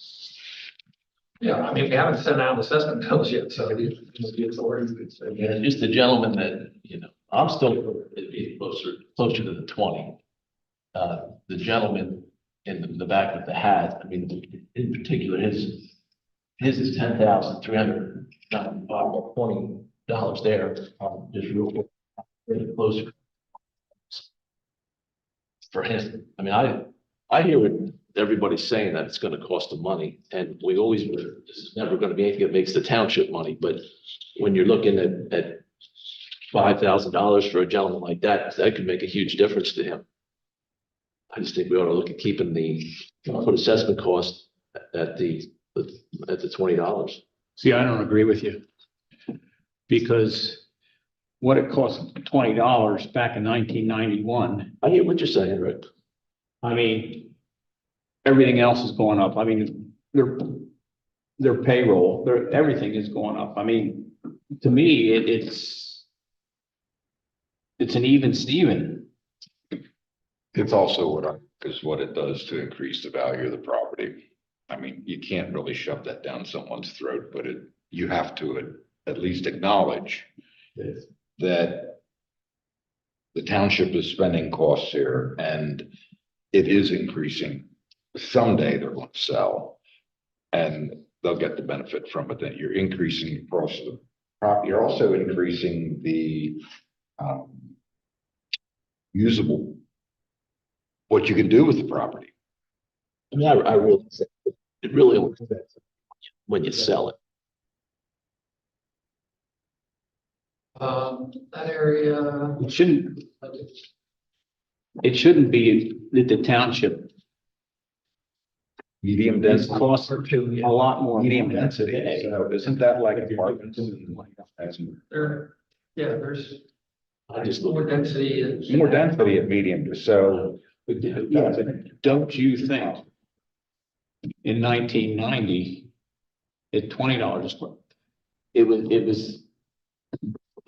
Yeah, I mean, we haven't sent out assessment bills yet, so the authority could say. Yeah, just the gentleman that, you know, I'm still it'd be closer to the 20. The gentleman in the back of the hat, I mean, in particular, his is $10,395, $20 there, just real quick, really close for him. I mean, I hear what everybody's saying, that it's gonna cost them money, and we always, this is never gonna be anything that makes the township money, but when you're looking at $5,000 for a gentleman like that, that could make a huge difference to him. I just think we ought to look at keeping the foot assessment cost at the $20. See, I don't agree with you. Because what it cost $20 back in 1991, I hear what you're saying, Rick. I mean, everything else is going up. I mean, their payroll, everything is going up. I mean, to me, it's an even Steven. It's also what it does to increase the value of the property. I mean, you can't really shove that down someone's throat, but you have to at least acknowledge that the township is spending costs here and it is increasing. Someday they're going to sell and they'll get the benefit from it. That you're increasing the cost of the property. You're also increasing the usable, what you can do with the property. I mean, I really, it really only affects when you sell it. That area. It shouldn't be that the township Medium is density. costing a lot more. Medium money density. today. So isn't that like apartments? There's I just more look, density. More density at medium, so. Yeah, but don't you think in 1990, at $20 a square, it was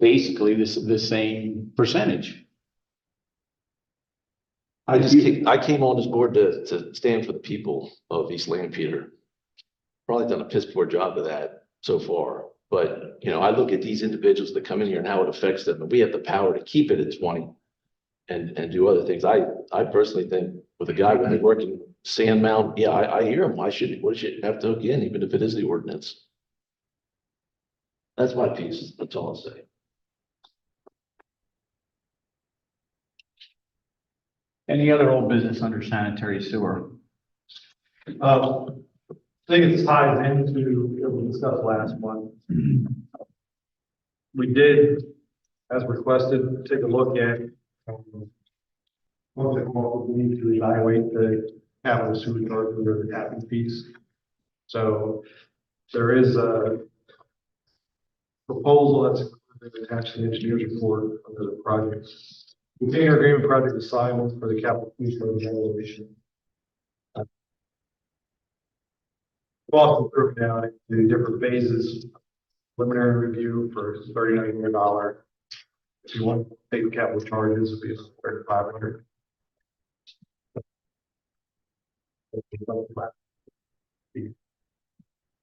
basically the same percentage. I came on this board to stand for the people of East Lampeter. Probably done a piss poor job of that so far, but I look at these individuals that come in here and how it affects them, and we have the power to keep it at 20 and do other things. I personally think with a guy when they're working Sand Mountain, yeah, I hear him. What should have to hook in, even if it is the ordinance? That's my piece. That's all I'll say. Any other old business under sanitary sewer? I think it ties into what we discussed last month. We did, as requested, take a look at what we need to evaluate the capital sewer charge or the tapping fees. So there is a proposal that's attached to the engineer's report under the project. Container agreement project assignment for the capital fees for the evaluation. Boston broken down into different phases. Preliminary review for $39 million. If you want to take the capital charges, it'd be $3,500.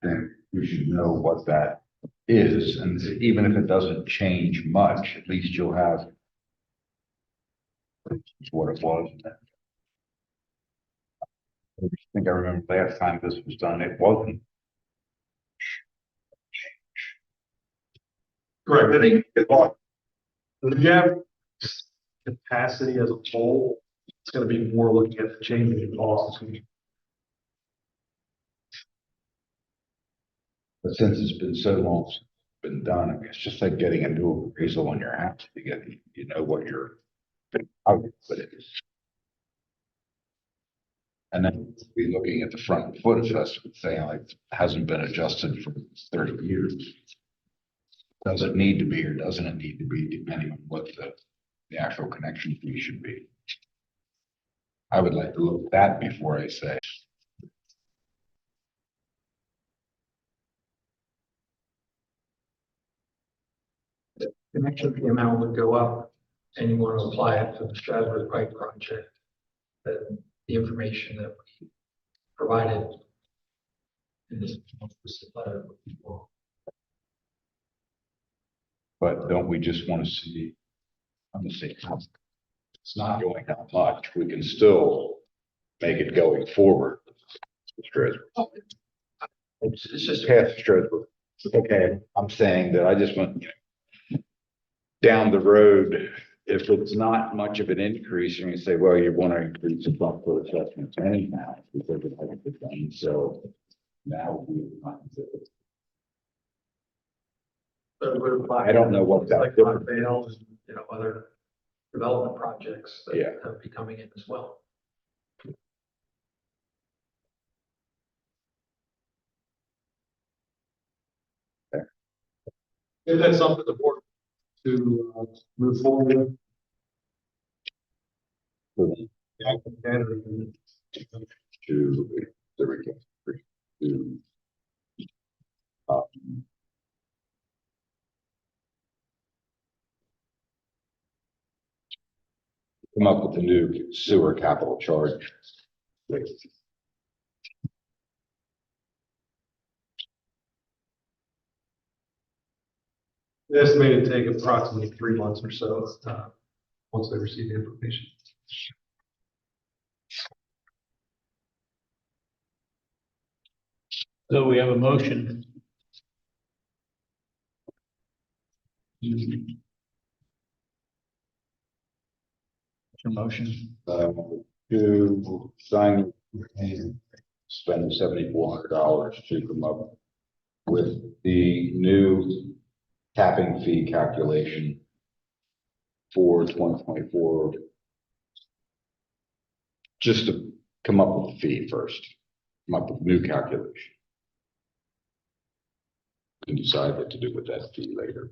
Then we should know what that is, and even if it doesn't change much, at least you'll have what it was. I think I remember last time this was done, it wasn't. Correct. I think the gap capacity as a whole, it's going to be more looking at the change in costs. But since it's been so long since it's been done, I mean, it's just like getting a new appraisal on your house. You know what you're, how you put it. And then be looking at the front foot adjustment, saying like, it hasn't been adjusted for 30 years. Does it need to be, or doesn't it need to be, depending on what the actual connection fee should be? I would like to look at that before I say. Connection fee amount would go up and you want to apply it to the Strasburg Pike project. The information that we provided in this letter. But don't we just want to see, I'm gonna say, it's not going down much, we can still make it going forward. It's just Past Strasburg. Okay, I'm saying that I just went, down the road if it's not much of an increase, you're gonna say, well, you want to increase the bump for assessments anyhow, because it hasn't been done, so now we. So it would apply. I don't know what that Like difference- Vale and, you know, other development projects that Yeah. have be coming in as well. If that's something the board to move forward with. Yeah, and- To the region, to. Come up with a new sewer capital charge. Estimated to take approximately 3 months or so, once they receive the information. So we have a motion. Your motion. To sign and spend $7,400 to come up with the new capping fee calculation for 2024. Just to come up with the fee first, come up with a new calculation. And decide what to do with that fee later.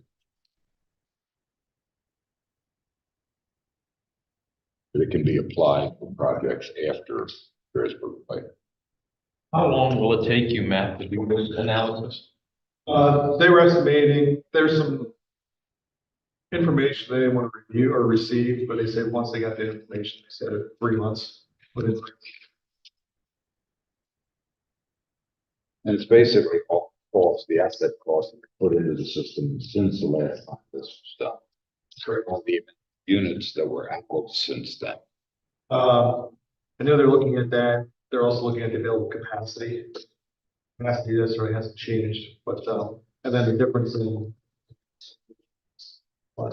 But it can be applied for projects after Harrisburg Pike. How long will it take you, Matt, to do this analysis? They were estimating, there's some information they didn't want to review or receive, but they said once they got the information, they said 3 months. Within 3 months. And it's basically all costs, the asset costs that were put into the system since the last time this was done. Correct. All the units that were added since then. I know they're looking at that. They're also looking at the available capacity. Capacity this really hasn't changed, but, and then the difference in.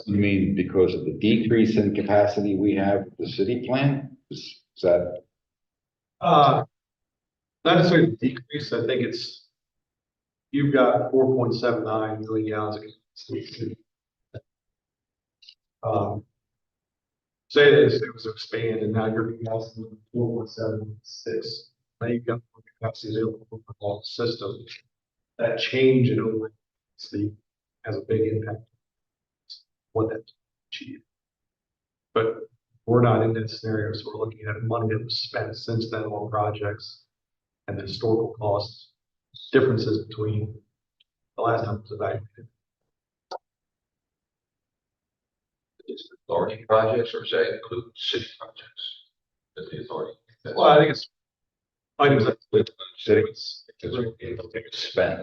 You mean because of the decrease in capacity we have with the city plan? Is that, Not necessarily decrease, I think it's, you've got 4.79 million gallons of capacity. Say that it was expand and now you're capacity 4.76. Now you've got more capacity available for the whole system. That change in overall capacity has a big impact. What that achieve. But we're not in that scenario, so we're looking at money that was spent since then on projects and the historical costs, differences between the last time it was evaluated. Is it authority projects or does that include city projects? That the authority. Well, I think it's items that. city, it's spent,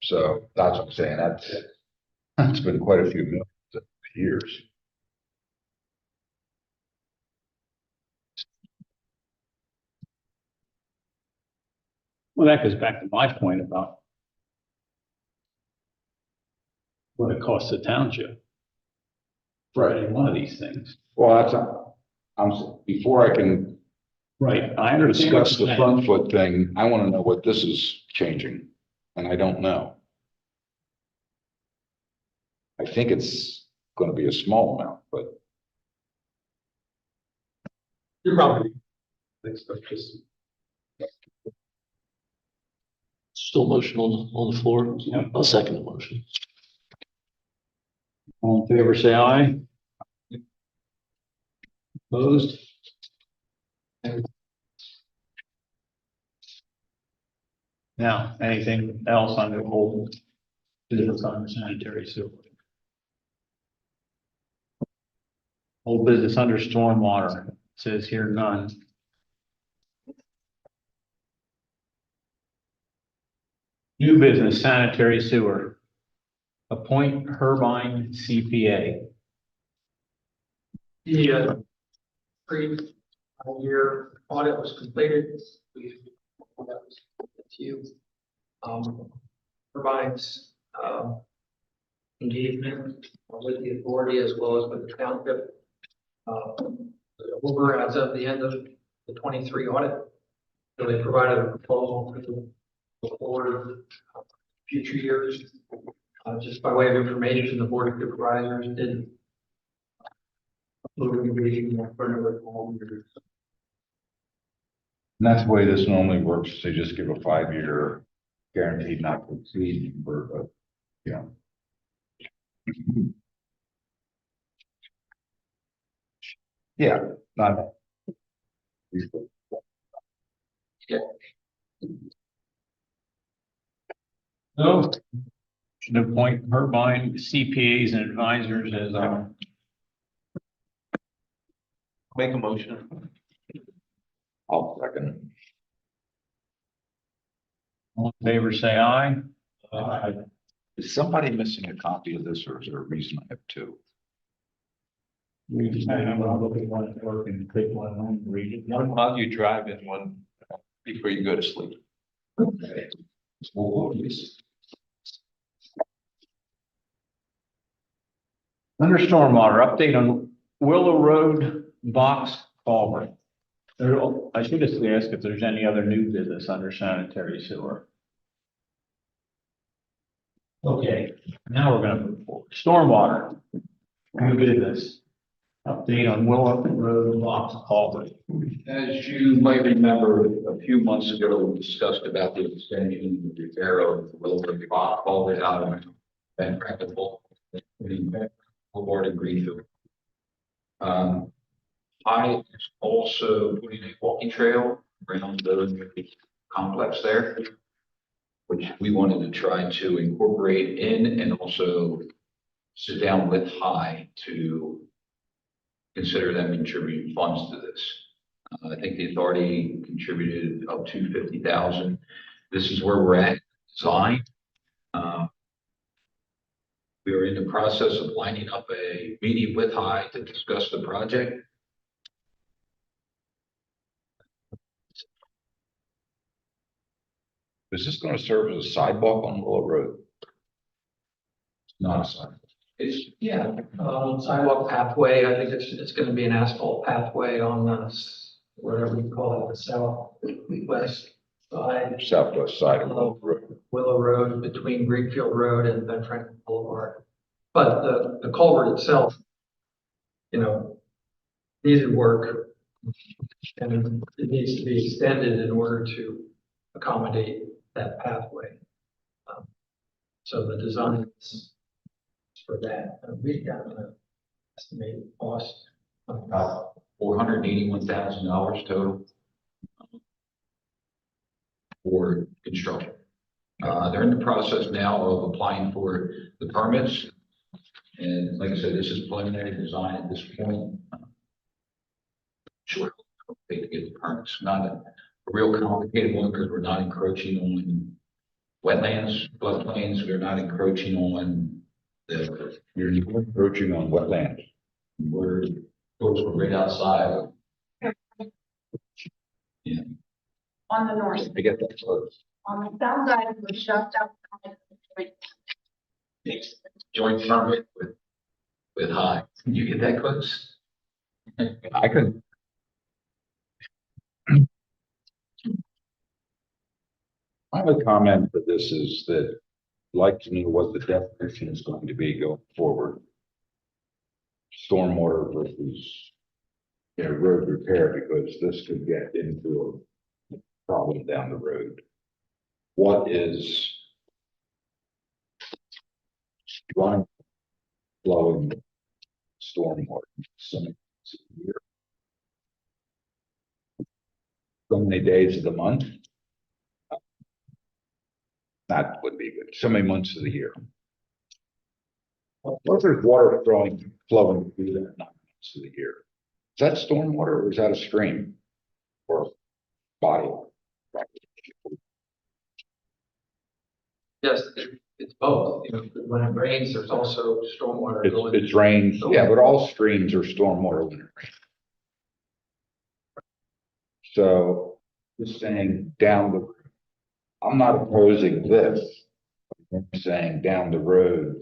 so that's what I'm saying, that's been quite a few millions of years. Well, that goes back to my point about what it costs the township for any one of these things. Well, before I can Right, I understand. discuss the front foot thing, I want to know what this is changing, and I don't know. I think it's going to be a small amount, but You're probably. Thanks, but just. Still motion on the floor? Yep. I'll second the motion. All in favor, say aye. Opposed? Now, anything else on the whole business under sanitary sewer? Old business under stormwater, says here none. New business sanitary sewer. Appoint Herbine CPA. The year audit was completed. We that was to you. Provides engagement with the authority as well as with the township over as of the end of the 23 audit. So they provided a proposal to go forward future years. Just by way of information, the Board of Supervisors did approve engaging for another 12 years. And that's the way this normally works. They just give a 5-year guaranteed not to exceed for, you know. Yeah, not. So, should appoint Herbine CPAs and advisors as our. Make a motion. I'll second. All in favor, say aye. Is somebody missing a copy of this, or is there a reason I have two? We just had a look at one at work and take one home and read it. One while you drive and one before you go to sleep. Under stormwater, update on Willow Road box culvert. I should just ask if there's any other new business under sanitary sewer. Okay, now we're gonna move forward. Stormwater, new business. Update on Willow Road box culvert. As you might remember, a few months ago, we discussed about the extension and repair of the Willow River Rock culvert out of Van Practical, Boulevard in Greenfield. I also putting a walking trail around the complex there, which we wanted to try to incorporate in and also sit down with High to consider them contributing funds to this. I think the authority contributed up to 50,000. This is where we're at design. We are in the process of lining up a meeting with High to discuss the project. Is this going to serve as a sidewalk on Willow Road? Not a sidewalk. It's, yeah, sidewalk pathway. I think it's gonna be an asphalt pathway on whatever you call it, the southwest side. Southwest side of Willow Road. Willow Road between Greenfield Road and Ben Franklin Boulevard. But the culvert itself, you know, needed work. And it needs to be extended in order to accommodate that pathway. So the design is for that. We got an estimated cost of About $481,000 total for construction. They're in the process now of applying for the permits. And like I said, this is preliminary design at this point. Sure, to get the permits, not a real complicated one because we're not encroaching on wetlands, floodplains. We're not encroaching on You're encroaching on wetlands. we're, we're right outside. Yeah, On the north, I get that close. on the south side, we're shoved up. Joint permit with High. Can you get that close? I could. My only comment for this is that I'd like to know what the definition is going to be going forward. Stormwater versus, you know, road repair, because this could get into a problem down the road. What is running, flowing stormwater? So many days of the month? That would be good. So many months of the year. What if there's water flowing through that 9 months of the year? Is that stormwater or is that a stream or body? Yes, it's both. You know, when it rains, there's also stormwater going. It's rains, yeah, but all streams are stormwater when it rains. So just saying down the, I'm not opposing this. I'm saying down the road,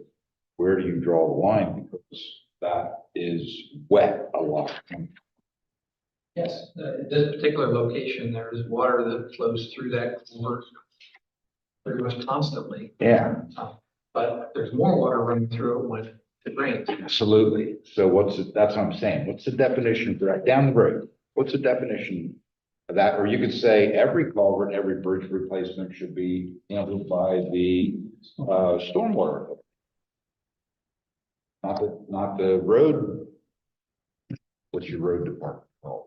where do you draw the line? Because that is wet a lot. Yes, this particular location, there is water that flows through that culvert pretty much constantly, Yeah, but there's more water running through it when it rains. absolutely. So that's what I'm saying. What's the definition for that down the road? What's the definition of that? Or you could say every culvert, every bridge replacement should be handled by the, stormwater. Not the road. What's your road department called?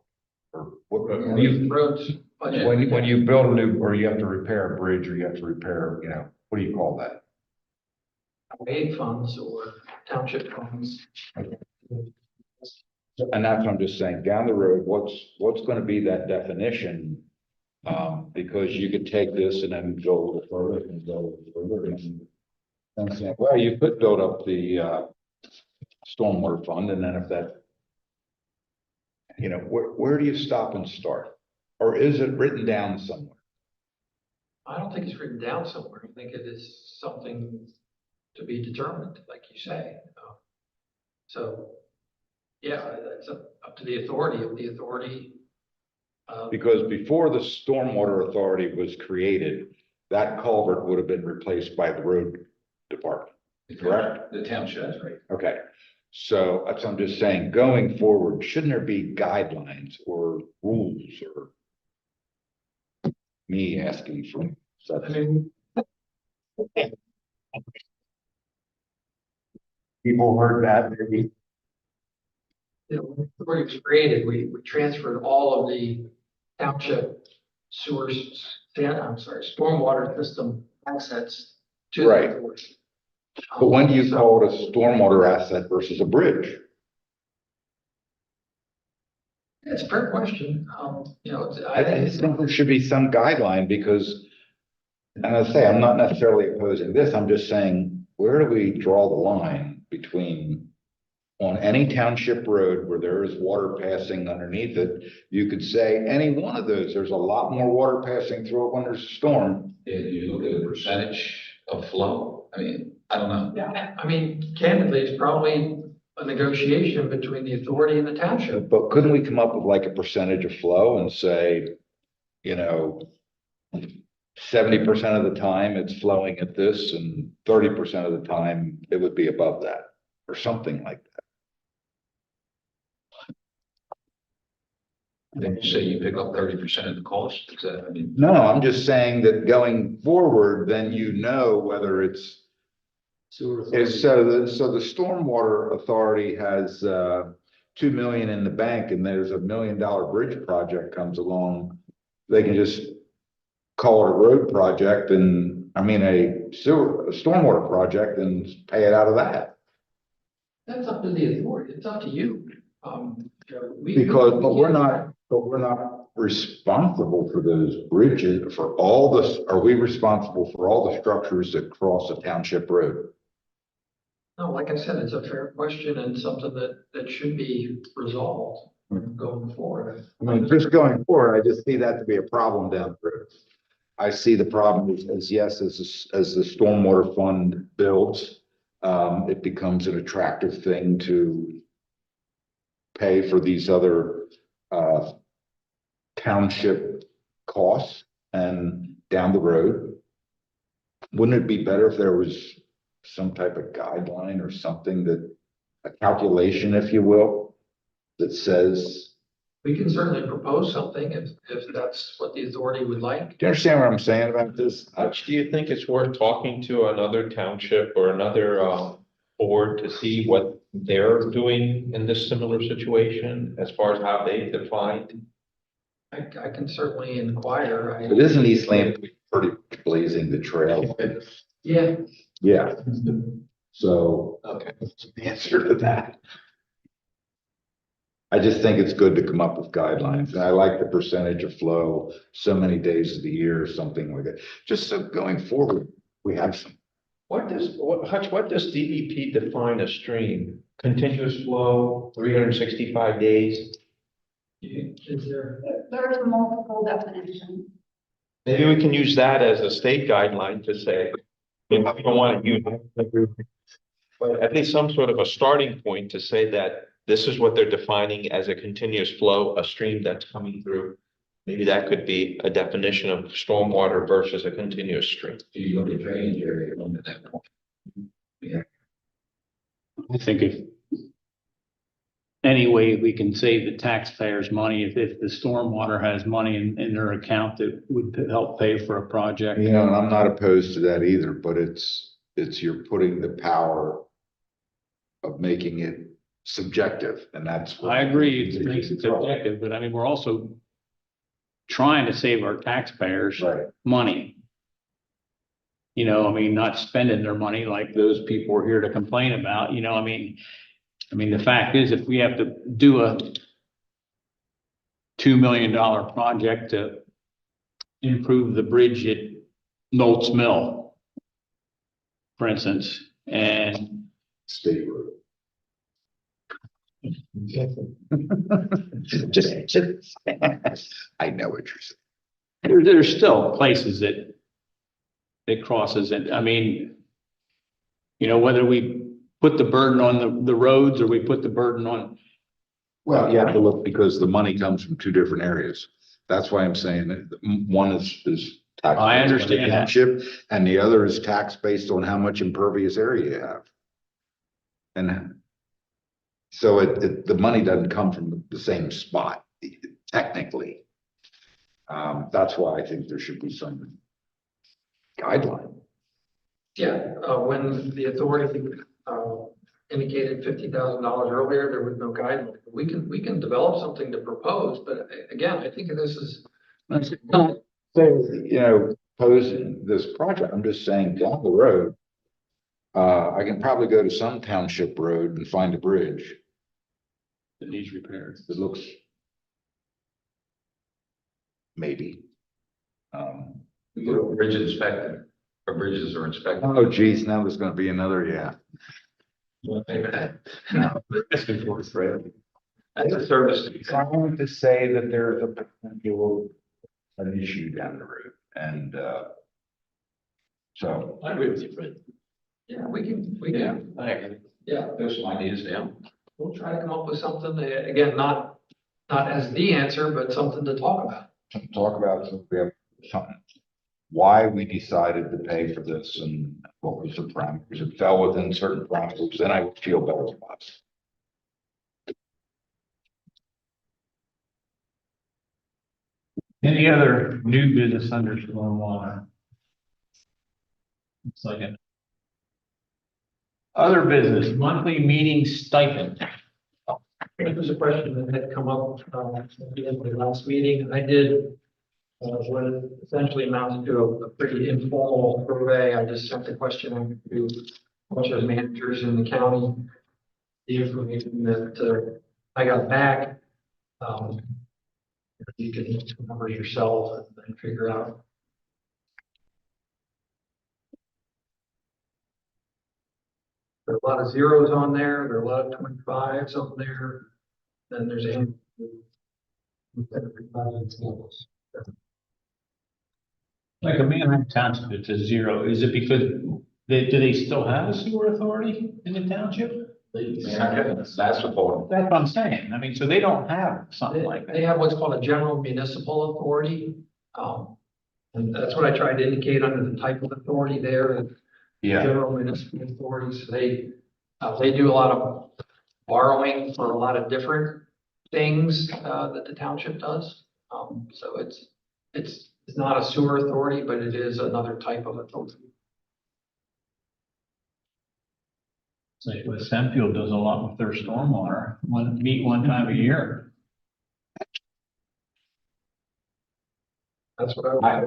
Or what, Roads, budget. when you build a new, or you have to repair a bridge, or you have to repair, what do you call that? Aid funds or township funds. And that's what I'm just saying, down the road, what's gonna be that definition? Because you could take this and then go a little further and go a little further and say, well, you could build up the, stormwater fund, and then if that, where do you stop and start? Or is it written down somewhere? I don't think it's written down somewhere. I think it is something to be determined, like you say. So, yeah, that's up to the authority. If the authority. Because before the stormwater authority was created, that culvert would have been replaced by the road department. Correct. The township, that's right. Okay, so that's, I'm just saying, going forward, shouldn't there be guidelines or rules or me asking for such? I mean, People heard that, maybe. when the authority was created, we transferred all of the township stormwater system assets to the Right. authority. But when do you So- call it a stormwater asset versus a bridge? It's a fair question. I think there should be some guideline because, and I say, I'm not necessarily opposing this, I'm just saying, where do we draw the line between on any township road where there is water passing underneath it, you could say any one of those, there's a lot more water passing through it when there's a storm. If you look at the percentage of flow, I mean, I don't know. Yeah, I mean, candidly, it's probably a negotiation between the authority and the township. But couldn't we come up with like a percentage of flow and say, 70% of the time it's flowing at this and 30% of the time it would be above that or something like that. Then you say you pick up 30% of the cost, is that, I mean, No, I'm just saying that going forward, then whether it's. So the stormwater authority has 2 million in the bank and there's $1 million bridge project comes along. They can just call it a road project and, a stormwater project and pay it out of that. That's up to the authority. It's up to you. But we're not responsible for those bridges, are we responsible for all the structures that cross a township road? No, like I said, it's a fair question and something that should be resolved going forward. Just going forward, I just see that to be a problem down the road. I see the problem as the stormwater fund builds, it becomes an attractive thing to pay for these other, township costs and down the road. Wouldn't it be better if there was some type of guideline or something a calculation, if you will, that says, We can certainly propose something if that's what the authority would like. do you understand what I'm saying about this? Hutch, do you think it's worth talking to another township or another board to see what they're doing in this similar situation as far as how they defined? I can certainly inquire. But isn't East Lamport pretty blazing the trail? Yeah, Yeah, so okay. that's the answer to that. I just think it's good to come up with guidelines, and I like the percentage of flow, so many days of the year, something like that. Just so going forward, we have some. Hutch, what does DEP define a stream? Continuous flow, 365 days? is there, There's multiple definitions. Maybe we can use that as a state guideline to say, we don't want to use. But at least some sort of a starting point to say that this is what they're defining as a continuous flow, a stream that's coming through. Maybe that could be a definition of stormwater versus a continuous stream. Do you look at drainage area at that point? Yeah. I think if any way we can save the taxpayers money, if the stormwater has money in their account that would help pay for a project. You know, and I'm not opposed to that either, but it's you're putting the power of making it subjective, and that's. what- I agree, it makes it subjective, but I mean, we're also trying to save our taxpayers Right. money. You know, I mean, not spending their money like those people are here to complain about, you know, I mean, the fact is, if we have to do a $2 million project to improve the bridge at Knowles Mill, for instance, and State road. I know what you're saying. there's still places that it crosses, and I mean, you know, whether we put the burden on the roads or we put the burden on, Well, you have to look because the money comes from two different areas. That's why I'm saying that one is tax. I based on the understand that. township, and the other is tax based on how much impervious area you have. And so the money doesn't come from the same spot, technically. That's why I think there should be some guideline. Yeah, when the authority, indicated $50,000 earlier, there was no guideline. We can develop something to propose, but again, I think this is. Not saying, you know, posing this project, I'm just saying down the road, I can probably go to some township road and find a bridge that needs repairs. that looks maybe. We get a bridge inspected, or bridges are inspected. Oh geez, now there's gonna be another, yeah. Maybe that. That's good for us, right? That's a service. I wanted to say that there's a potential, an issue down the road, and, so. I agree with you, Fred. Yeah, we can, I agree. yeah, There's some ideas down. we'll try to come up with something, again, not as the answer, but something to talk about. Talk about it, we have something, why we decided to pay for this and what was the parameters. It fell within certain parameters, then I would feel better about it. Any other new business under stormwater? It's like it. Other business, monthly meeting stipend. It was a question that had come up, at the end of the last meeting. I did, what essentially amounts to a pretty informal survey. I just sent the question out to a bunch of managers in the county. The information that, I got back, you can use the numbers yourself and figure out. There are a lot of zeros on there. There are a lot of 25s on there. Then there's a. Like a Manheim Township, it's a zero. Is it because do they still have a sewer authority in the township? That's the point. That's what I'm saying. I mean, so they don't have something like They that. have what's called a general municipal authority. And that's what I tried to indicate under the type of authority there. General municipal authorities, they do a lot of borrowing for a lot of different things, that the township does. So it's not a sewer authority, but it is another type of authority. So West Enfield does a lot with their stormwater, meet one time a year. That's what I.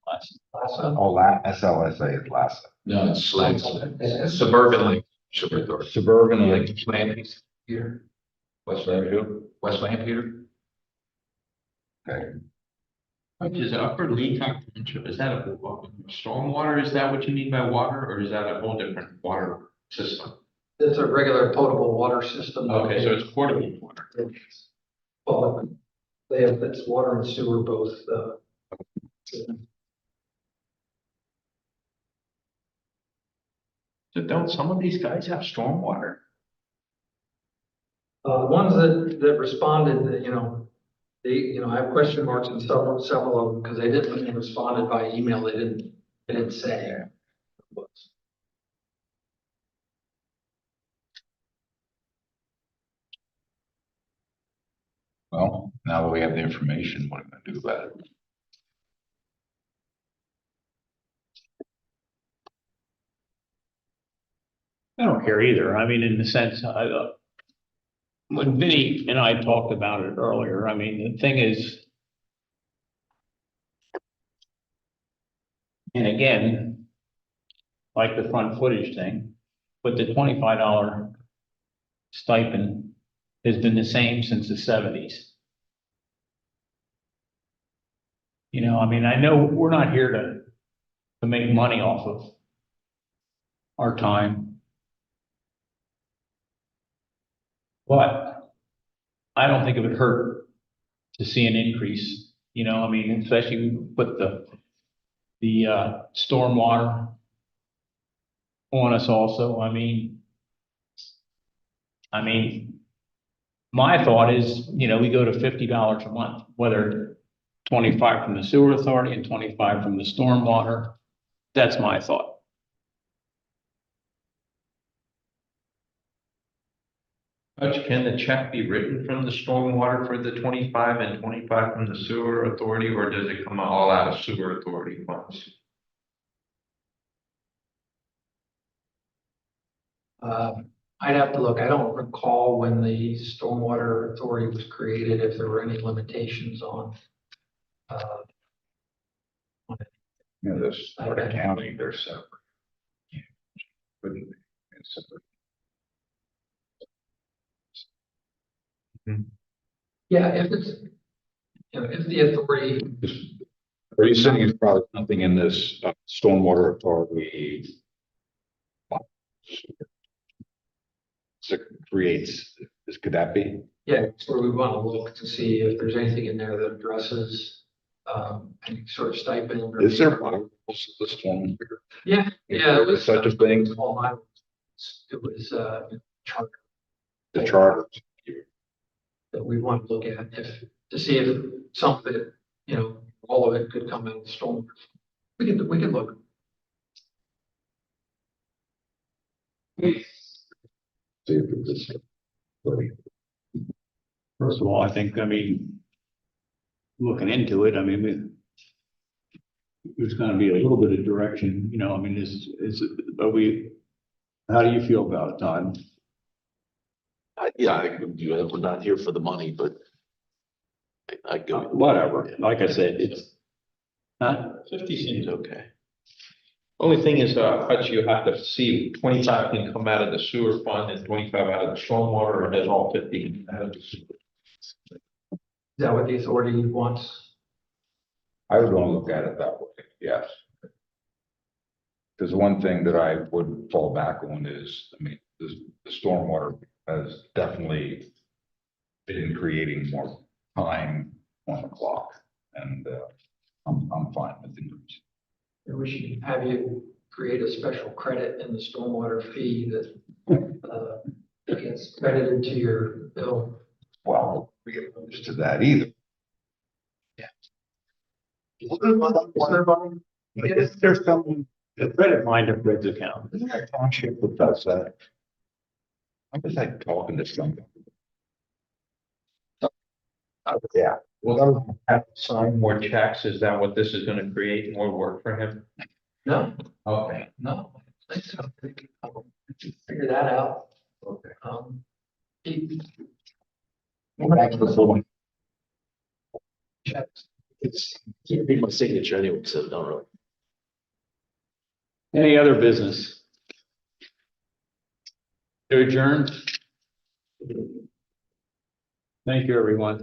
Oh, SLSA is last. No, it's suburban like sugar authority. Suburban, Like Lampeter here. West Lampeter, West Lampeter. okay. Is Upper Leacock Township, is that a stormwater? Is that what you mean by water, or is that a whole different water system? It's a regular potable water system. Okay, so it's portable water. Well, They have, that's water and sewer both, So don't some of these guys have stormwater? the ones that responded, that, I have question marks in several of them, because they didn't, when they responded by email, they didn't say. Well, now that we have the information, what are we gonna do about it? I don't care either. I mean, in the sense, when Vinny and I talked about it earlier, I mean, the thing is, and again, like the front footage thing, but the $25 stipend has been the same since the 70s. I mean, I know we're not here to make money off of our time. But I don't think it would hurt to see an increase, I mean, especially when we put the stormwater on us also. I mean, my thought is, we go to $50 a month, whether 25 from the sewer authority and 25 from the stormwater. That's my thought. But can the check be written from the stormwater for the 25 and 25 from the sewer authority, or does it come all out of sewer authority funds? I'd have to look. I don't recall when the stormwater authority was created, if there were any limitations on. This Florida County, they're separate. Couldn't be, it's separate. Yeah, if it's, if the authority, Are you saying it's probably something in this stormwater authority? So creates, could that be? yeah, it's where we want to look to see if there's anything in there that addresses any sort of stipend. or- Is there this one? Yeah, yeah. It was Such a thing? It was charter The charter. that we want to look at to see if some of it, all of it could come in the storm. We can look. See if it's. First of all, I think, looking into it, there's gonna be a little bit of direction, I mean, how do you feel about it, Todd? Yeah, I agree with you. We're not here for the money, but I go. Whatever, like I said, it's not, 50 seems okay. Only thing is, Hutch, you have to see 25 can come out of the sewer fund and 25 out of the stormwater, or does all 50 come out of the sewer? Is that what the authority wants? I would want to look at it that way, yes. Because one thing that I would fall back on is, the stormwater has definitely been creating more time on the clock, and I'm fine with the increase. We should have you create a special credit in the stormwater fee that gets credited to your bill. Well, we get used to that either. there's some, the credit line of Fred's account. Isn't there a township that does that? I was like talking to somebody. Yeah. Well, have to sign more checks. Is that what this is gonna create, more work for him? No, Okay. no. I think so. I'll figure that out. Okay. He Back to the phone. checks. Can't read my signature anyway, so don't really. Any other business? To adjourn? Thank you, everyone.